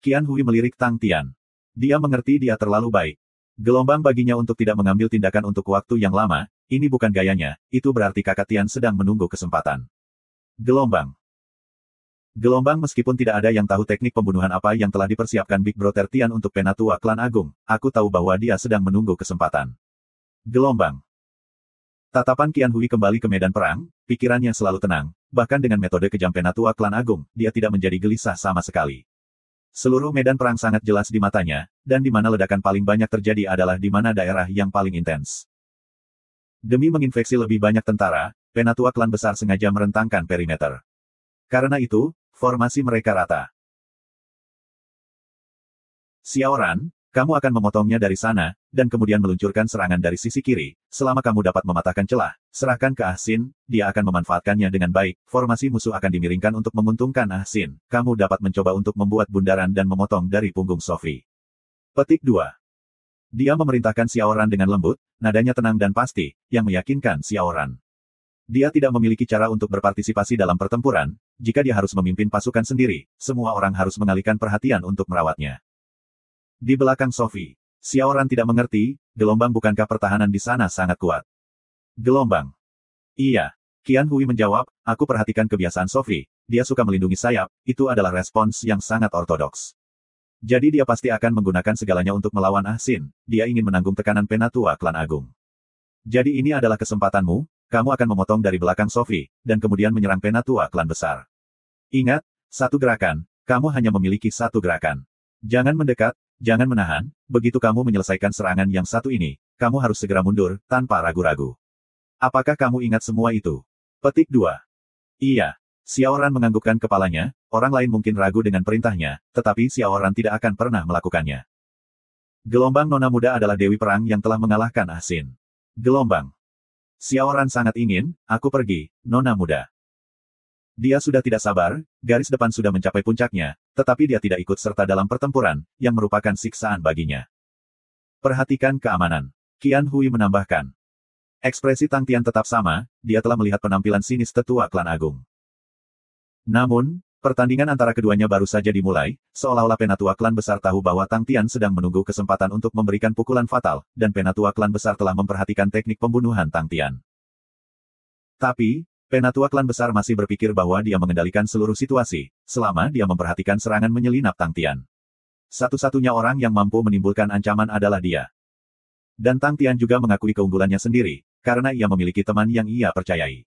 Qian Hui melirik Tang Tian. Dia mengerti dia terlalu baik. Gelombang baginya untuk tidak mengambil tindakan untuk waktu yang lama, ini bukan gayanya, itu berarti kakak Tian sedang menunggu kesempatan. Gelombang. Gelombang meskipun tidak ada yang tahu teknik pembunuhan apa yang telah dipersiapkan Big Brother Tian untuk penatua klan agung, aku tahu bahwa dia sedang menunggu kesempatan. Gelombang. Tatapan Qian Hui kembali ke medan perang, pikirannya selalu tenang, bahkan dengan metode kejam penatua klan agung, dia tidak menjadi gelisah sama sekali. Seluruh medan perang sangat jelas di matanya, dan di mana ledakan paling banyak terjadi adalah di mana daerah yang paling intens. Demi menginfeksi lebih banyak tentara, penatua klan besar sengaja merentangkan perimeter. Karena itu, formasi mereka rata. Xiaoran, kamu akan memotongnya dari sana, dan kemudian meluncurkan serangan dari sisi kiri. Selama kamu dapat mematahkan celah, serahkan ke Ah Sin, dia akan memanfaatkannya dengan baik. Formasi musuh akan dimiringkan untuk menguntungkan Ah Sin. Kamu dapat mencoba untuk membuat bundaran dan memotong dari punggung Sophie. Petik 2. Dia memerintahkan Xiaoran dengan lembut, nadanya tenang dan pasti, yang meyakinkan Xiaoran. Dia tidak memiliki cara untuk berpartisipasi dalam pertempuran, jika dia harus memimpin pasukan sendiri, semua orang harus mengalihkan perhatian untuk merawatnya. Di belakang Sophie, Xiaoran tidak mengerti, gelombang bukankah pertahanan di sana sangat kuat? Gelombang. Iya. Qian Hui menjawab, aku perhatikan kebiasaan Sophie, dia suka melindungi sayap, itu adalah respons yang sangat ortodoks. Jadi dia pasti akan menggunakan segalanya untuk melawan Ah Sin, dia ingin menanggung tekanan penatua klan agung. Jadi ini adalah kesempatanmu, kamu akan memotong dari belakang Sophie, dan kemudian menyerang penatua klan besar. Ingat, satu gerakan, kamu hanya memiliki satu gerakan. Jangan mendekat, jangan menahan, begitu kamu menyelesaikan serangan yang satu ini, kamu harus segera mundur, tanpa ragu-ragu. Apakah kamu ingat semua itu? Petik 2. Iya. Xiaoran menganggukkan kepalanya, orang lain mungkin ragu dengan perintahnya, tetapi Xiaoran tidak akan pernah melakukannya. Gelombang Nona Muda adalah Dewi Perang yang telah mengalahkan Ah Sin. Gelombang. Xiaoran sangat ingin, aku pergi, Nona Muda. Dia sudah tidak sabar, garis depan sudah mencapai puncaknya, tetapi dia tidak ikut serta dalam pertempuran, yang merupakan siksaan baginya. Perhatikan keamanan. Qian Hui menambahkan. Ekspresi Tang Tian tetap sama, dia telah melihat penampilan sinis tetua klan agung. Namun, pertandingan antara keduanya baru saja dimulai, seolah-olah penatua klan besar tahu bahwa Tang Tian sedang menunggu kesempatan untuk memberikan pukulan fatal, dan penatua klan besar telah memperhatikan teknik pembunuhan Tang Tian. Tapi, Penatua klan besar masih berpikir bahwa dia mengendalikan seluruh situasi, selama dia memperhatikan serangan menyelinap Tang Tian. Satu-satunya orang yang mampu menimbulkan ancaman adalah dia. Dan Tang Tian juga mengakui keunggulannya sendiri, karena ia memiliki teman yang ia percayai.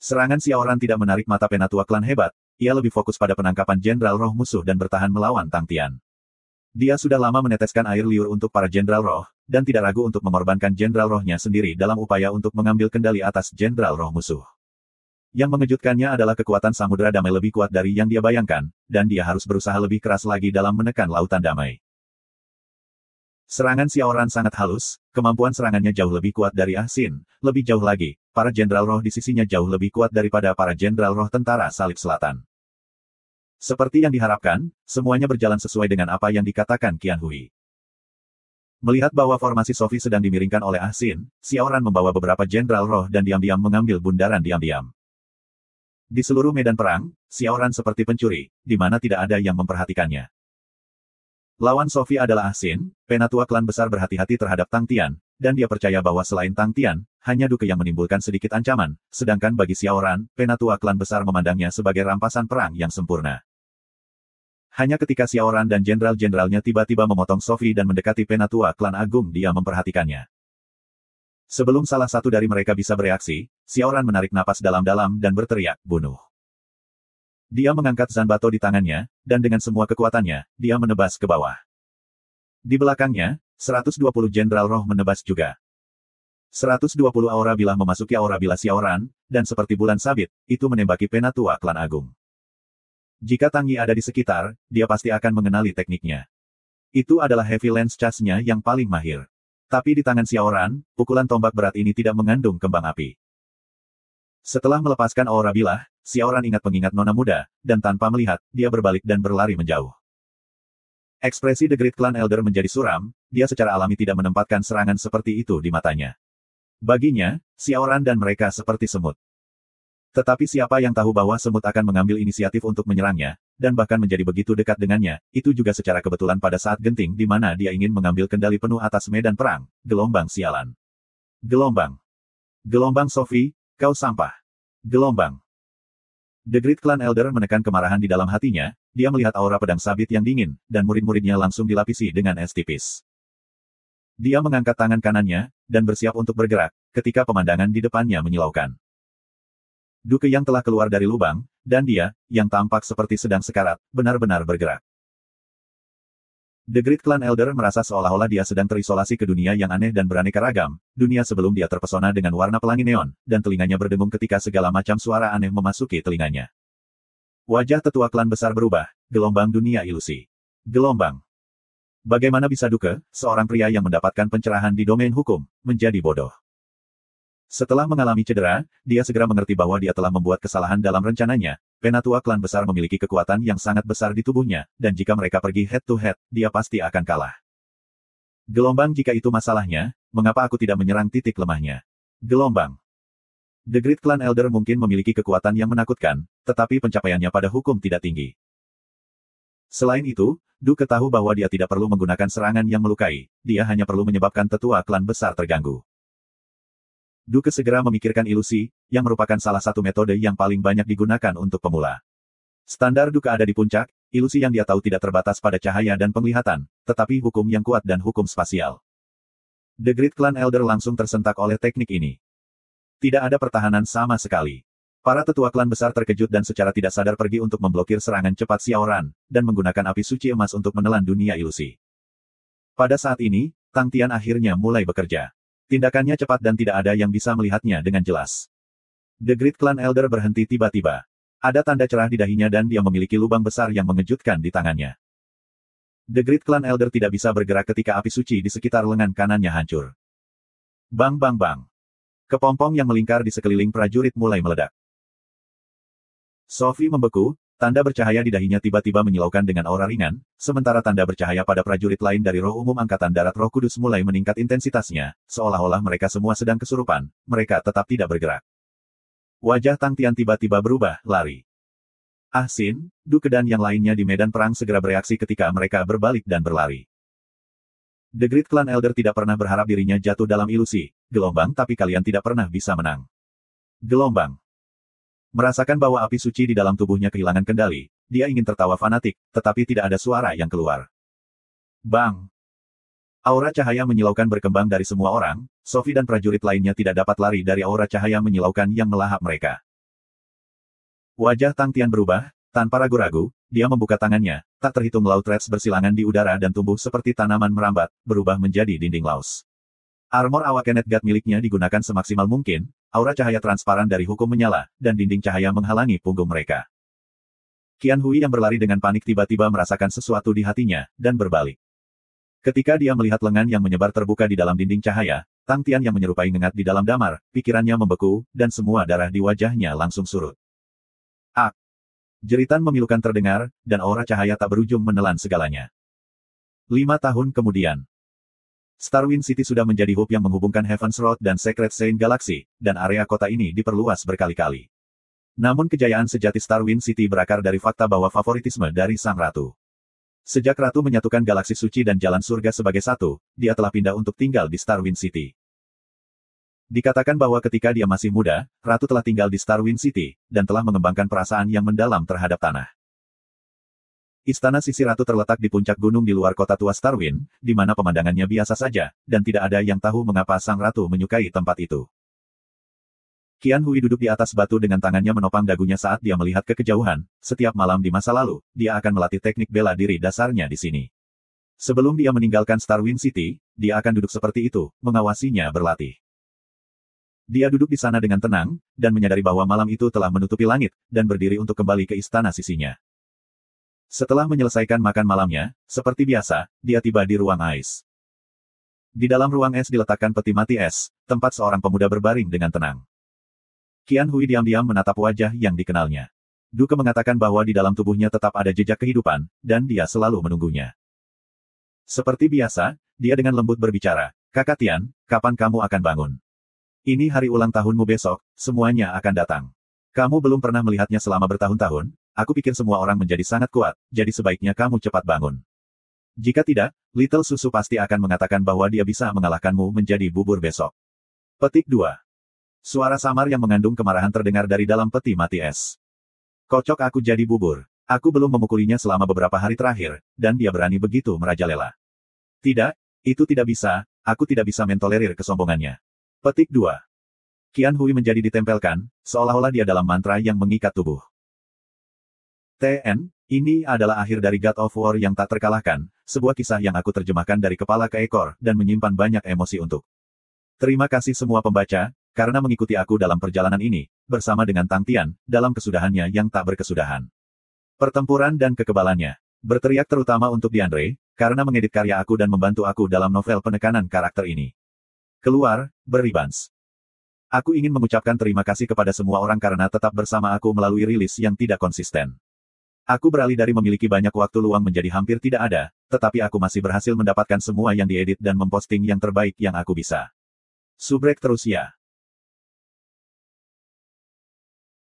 Serangan Xiaoran tidak menarik mata penatua klan hebat, ia lebih fokus pada penangkapan jenderal roh musuh dan bertahan melawan Tang Tian. Dia sudah lama meneteskan air liur untuk para jenderal roh, dan tidak ragu untuk mengorbankan jenderal rohnya sendiri dalam upaya untuk mengambil kendali atas jenderal roh musuh. Yang mengejutkannya adalah kekuatan samudera damai lebih kuat dari yang dia bayangkan, dan dia harus berusaha lebih keras lagi dalam menekan lautan damai. Serangan Xiaoran sangat halus, kemampuan serangannya jauh lebih kuat dari Ah Xin, lebih jauh lagi, para jenderal roh di sisinya jauh lebih kuat daripada para jenderal roh tentara Salib Selatan. Seperti yang diharapkan, semuanya berjalan sesuai dengan apa yang dikatakan Qian Hui. Melihat bahwa formasi Sophie sedang dimiringkan oleh Ah Xin, Xiaoran membawa beberapa jenderal roh dan diam-diam mengambil bundaran diam-diam. Di seluruh medan perang, Xiaoran seperti pencuri, di mana tidak ada yang memperhatikannya. Lawan Sophie adalah Ah Xin, penatua klan besar berhati-hati terhadap Tang Tian, dan dia percaya bahwa selain Tang Tian, hanya Duke yang menimbulkan sedikit ancaman, sedangkan bagi Xiaoran, penatua klan besar memandangnya sebagai rampasan perang yang sempurna. Hanya ketika Xiaoran dan jenderal-jenderalnya tiba-tiba memotong Sophie dan mendekati penatua klan agung dia memperhatikannya. Sebelum salah satu dari mereka bisa bereaksi, Xiaoran menarik napas dalam-dalam dan berteriak, bunuh. Dia mengangkat Zanbato di tangannya, dan dengan semua kekuatannya, dia menebas ke bawah. Di belakangnya, 120 jenderal roh menebas juga. 120 aura bilah memasuki aura bilah Xiaoran, dan seperti bulan sabit, itu menembaki penatua klan agung. Jika Tang Yi ada di sekitar, dia pasti akan mengenali tekniknya. Itu adalah heavy lance charge-nya yang paling mahir. Tapi di tangan Xiaoran, pukulan tombak berat ini tidak mengandung kembang api. Setelah melepaskan aura bilah, Xiaoran ingat pengingat nona muda, dan tanpa melihat, dia berbalik dan berlari menjauh. Ekspresi The Great Clan Elder menjadi suram, dia secara alami tidak menempatkan serangan seperti itu di matanya. Baginya, Xiaoran dan mereka seperti semut. Tetapi siapa yang tahu bahwa semut akan mengambil inisiatif untuk menyerangnya, dan bahkan menjadi begitu dekat dengannya, itu juga secara kebetulan pada saat genting di mana dia ingin mengambil kendali penuh atas medan perang, gelombang sialan. Gelombang. Gelombang Sophie, kau sampah. Gelombang. The Great Clan Elder menekan kemarahan di dalam hatinya, dia melihat aura pedang sabit yang dingin, dan murid-muridnya langsung dilapisi dengan es tipis. Dia mengangkat tangan kanannya, dan bersiap untuk bergerak, ketika pemandangan di depannya menyilaukan. Duke yang telah keluar dari lubang, dan dia, yang tampak seperti sedang sekarat, benar-benar bergerak. The Great Clan Elder merasa seolah-olah dia sedang terisolasi ke dunia yang aneh dan beraneka ragam, dunia sebelum dia terpesona dengan warna pelangi neon, dan telinganya berdengung ketika segala macam suara aneh memasuki telinganya. Wajah tetua klan besar berubah, gelombang dunia ilusi. Gelombang. Bagaimana bisa Duke, seorang pria yang mendapatkan pencerahan di domain hukum, menjadi bodoh? Setelah mengalami cedera, dia segera mengerti bahwa dia telah membuat kesalahan dalam rencananya. Penatua klan besar memiliki kekuatan yang sangat besar di tubuhnya, dan jika mereka pergi head-to-head, dia pasti akan kalah. Gelombang jika itu masalahnya, mengapa aku tidak menyerang titik lemahnya? Gelombang. The Great Clan Elder mungkin memiliki kekuatan yang menakutkan, tetapi pencapaiannya pada hukum tidak tinggi. Selain itu, Duke tahu bahwa dia tidak perlu menggunakan serangan yang melukai, dia hanya perlu menyebabkan tetua klan besar terganggu. Duke segera memikirkan ilusi, yang merupakan salah satu metode yang paling banyak digunakan untuk pemula. Standar Duke ada di puncak, ilusi yang dia tahu tidak terbatas pada cahaya dan penglihatan, tetapi hukum yang kuat dan hukum spasial. The Great Clan Elder langsung tersentak oleh teknik ini. Tidak ada pertahanan sama sekali. Para tetua klan besar terkejut dan secara tidak sadar pergi untuk memblokir serangan cepat Xiaoran, dan menggunakan api suci emas untuk menelan dunia ilusi. Pada saat ini, Tang Tian akhirnya mulai bekerja. Tindakannya cepat dan tidak ada yang bisa melihatnya dengan jelas. The Great Clan Elder berhenti tiba-tiba. Ada tanda cerah di dahinya dan dia memiliki lubang besar yang mengejutkan di tangannya. The Great Clan Elder tidak bisa bergerak ketika api suci di sekitar lengan kanannya hancur. Bang bang bang. Kepompong yang melingkar di sekeliling prajurit mulai meledak. Sophie membeku, tanda bercahaya di dahinya tiba-tiba menyilaukan dengan aura ringan, sementara tanda bercahaya pada prajurit lain dari roh umum Angkatan Darat Roh Kudus mulai meningkat intensitasnya, seolah-olah mereka semua sedang kesurupan, mereka tetap tidak bergerak. Wajah Tang Tian tiba-tiba berubah, lari. Ah Xin, Duke dan yang lainnya di medan perang segera bereaksi ketika mereka berbalik dan berlari. The Great Clan Elder tidak pernah berharap dirinya jatuh dalam ilusi, gelombang tapi kalian tidak pernah bisa menang. Gelombang. Merasakan bahwa api suci di dalam tubuhnya kehilangan kendali, dia ingin tertawa fanatik, tetapi tidak ada suara yang keluar. Bang! Aura cahaya menyilaukan berkembang dari semua orang, Sophie dan prajurit lainnya tidak dapat lari dari aura cahaya menyilaukan yang melahap mereka. Wajah Tang Tian berubah, tanpa ragu-ragu, dia membuka tangannya, tak terhitung laut reds bersilangan di udara dan tumbuh seperti tanaman merambat, berubah menjadi dinding laus. Armor Awakening God miliknya digunakan semaksimal mungkin, aura cahaya transparan dari hukum menyala, dan dinding cahaya menghalangi punggung mereka. Qian Hui yang berlari dengan panik tiba-tiba merasakan sesuatu di hatinya, dan berbalik. Ketika dia melihat lengan yang menyebar terbuka di dalam dinding cahaya, Tang Tian yang menyerupai ngengat di dalam damar, pikirannya membeku, dan semua darah di wajahnya langsung surut. Ak! Jeritan memilukan terdengar, dan aura cahaya tak berujung menelan segalanya. 5 tahun kemudian. Starwind City sudah menjadi hub yang menghubungkan Heaven's Road dan Sacred Saint Galaxy, dan area kota ini diperluas berkali-kali. Namun kejayaan sejati Starwind City berakar dari fakta bahwa favoritisme dari Sang Ratu. Sejak Ratu menyatukan Galaksi Suci dan Jalan Surga sebagai satu, dia telah pindah untuk tinggal di Starwind City. Dikatakan bahwa ketika dia masih muda, Ratu telah tinggal di Starwind City, dan telah mengembangkan perasaan yang mendalam terhadap tanah. Istana Sisi Ratu terletak di puncak gunung di luar kota tua Starwind, di mana pemandangannya biasa saja, dan tidak ada yang tahu mengapa Sang Ratu menyukai tempat itu. Qian Hui duduk di atas batu dengan tangannya menopang dagunya saat dia melihat ke kejauhan. Setiap malam di masa lalu, dia akan melatih teknik bela diri dasarnya di sini. Sebelum dia meninggalkan Starwind City, dia akan duduk seperti itu, mengawasinya berlatih. Dia duduk di sana dengan tenang, dan menyadari bahwa malam itu telah menutupi langit, dan berdiri untuk kembali ke istana sisinya. Setelah menyelesaikan makan malamnya, seperti biasa, dia tiba di ruang ais. Di dalam ruang es diletakkan peti mati es, tempat seorang pemuda berbaring dengan tenang. Qian Hui diam-diam menatap wajah yang dikenalnya. Duke mengatakan bahwa di dalam tubuhnya tetap ada jejak kehidupan, dan dia selalu menunggunya. Seperti biasa, dia dengan lembut berbicara, "Kakak Tian, kapan kamu akan bangun? Ini hari ulang tahunmu besok, semuanya akan datang. Kamu belum pernah melihatnya selama bertahun-tahun, aku pikir semua orang menjadi sangat kuat, jadi sebaiknya kamu cepat bangun. Jika tidak, Little Susu pasti akan mengatakan bahwa dia bisa mengalahkanmu menjadi bubur besok." Petik 2. Suara samar yang mengandung kemarahan terdengar dari dalam peti mati es. "Kocok aku jadi bubur. Aku belum memukulinya selama beberapa hari terakhir, dan dia berani begitu merajalela. Tidak, itu tidak bisa, aku tidak bisa mentolerir kesombongannya." Petik 2. Qian Hui menjadi ditempelkan, seolah-olah dia dalam mantra yang mengikat tubuh. TN, ini adalah akhir dari God of War yang tak terkalahkan, sebuah kisah yang aku terjemahkan dari kepala ke ekor, dan menyimpan banyak emosi untuk. Terima kasih semua pembaca, karena mengikuti aku dalam perjalanan ini, bersama dengan Tang Tian, dalam kesudahannya yang tak berkesudahan. Pertempuran dan kekebalannya. Berteriak terutama untuk Diandre, karena mengedit karya aku dan membantu aku dalam novel penekanan karakter ini. Keluar, Beribans. Aku ingin mengucapkan terima kasih kepada semua orang karena tetap bersama aku melalui rilis yang tidak konsisten. Aku beralih dari memiliki banyak waktu luang menjadi hampir tidak ada, tetapi aku masih berhasil mendapatkan semua yang diedit dan memposting yang terbaik yang aku bisa. Subrek terus ya.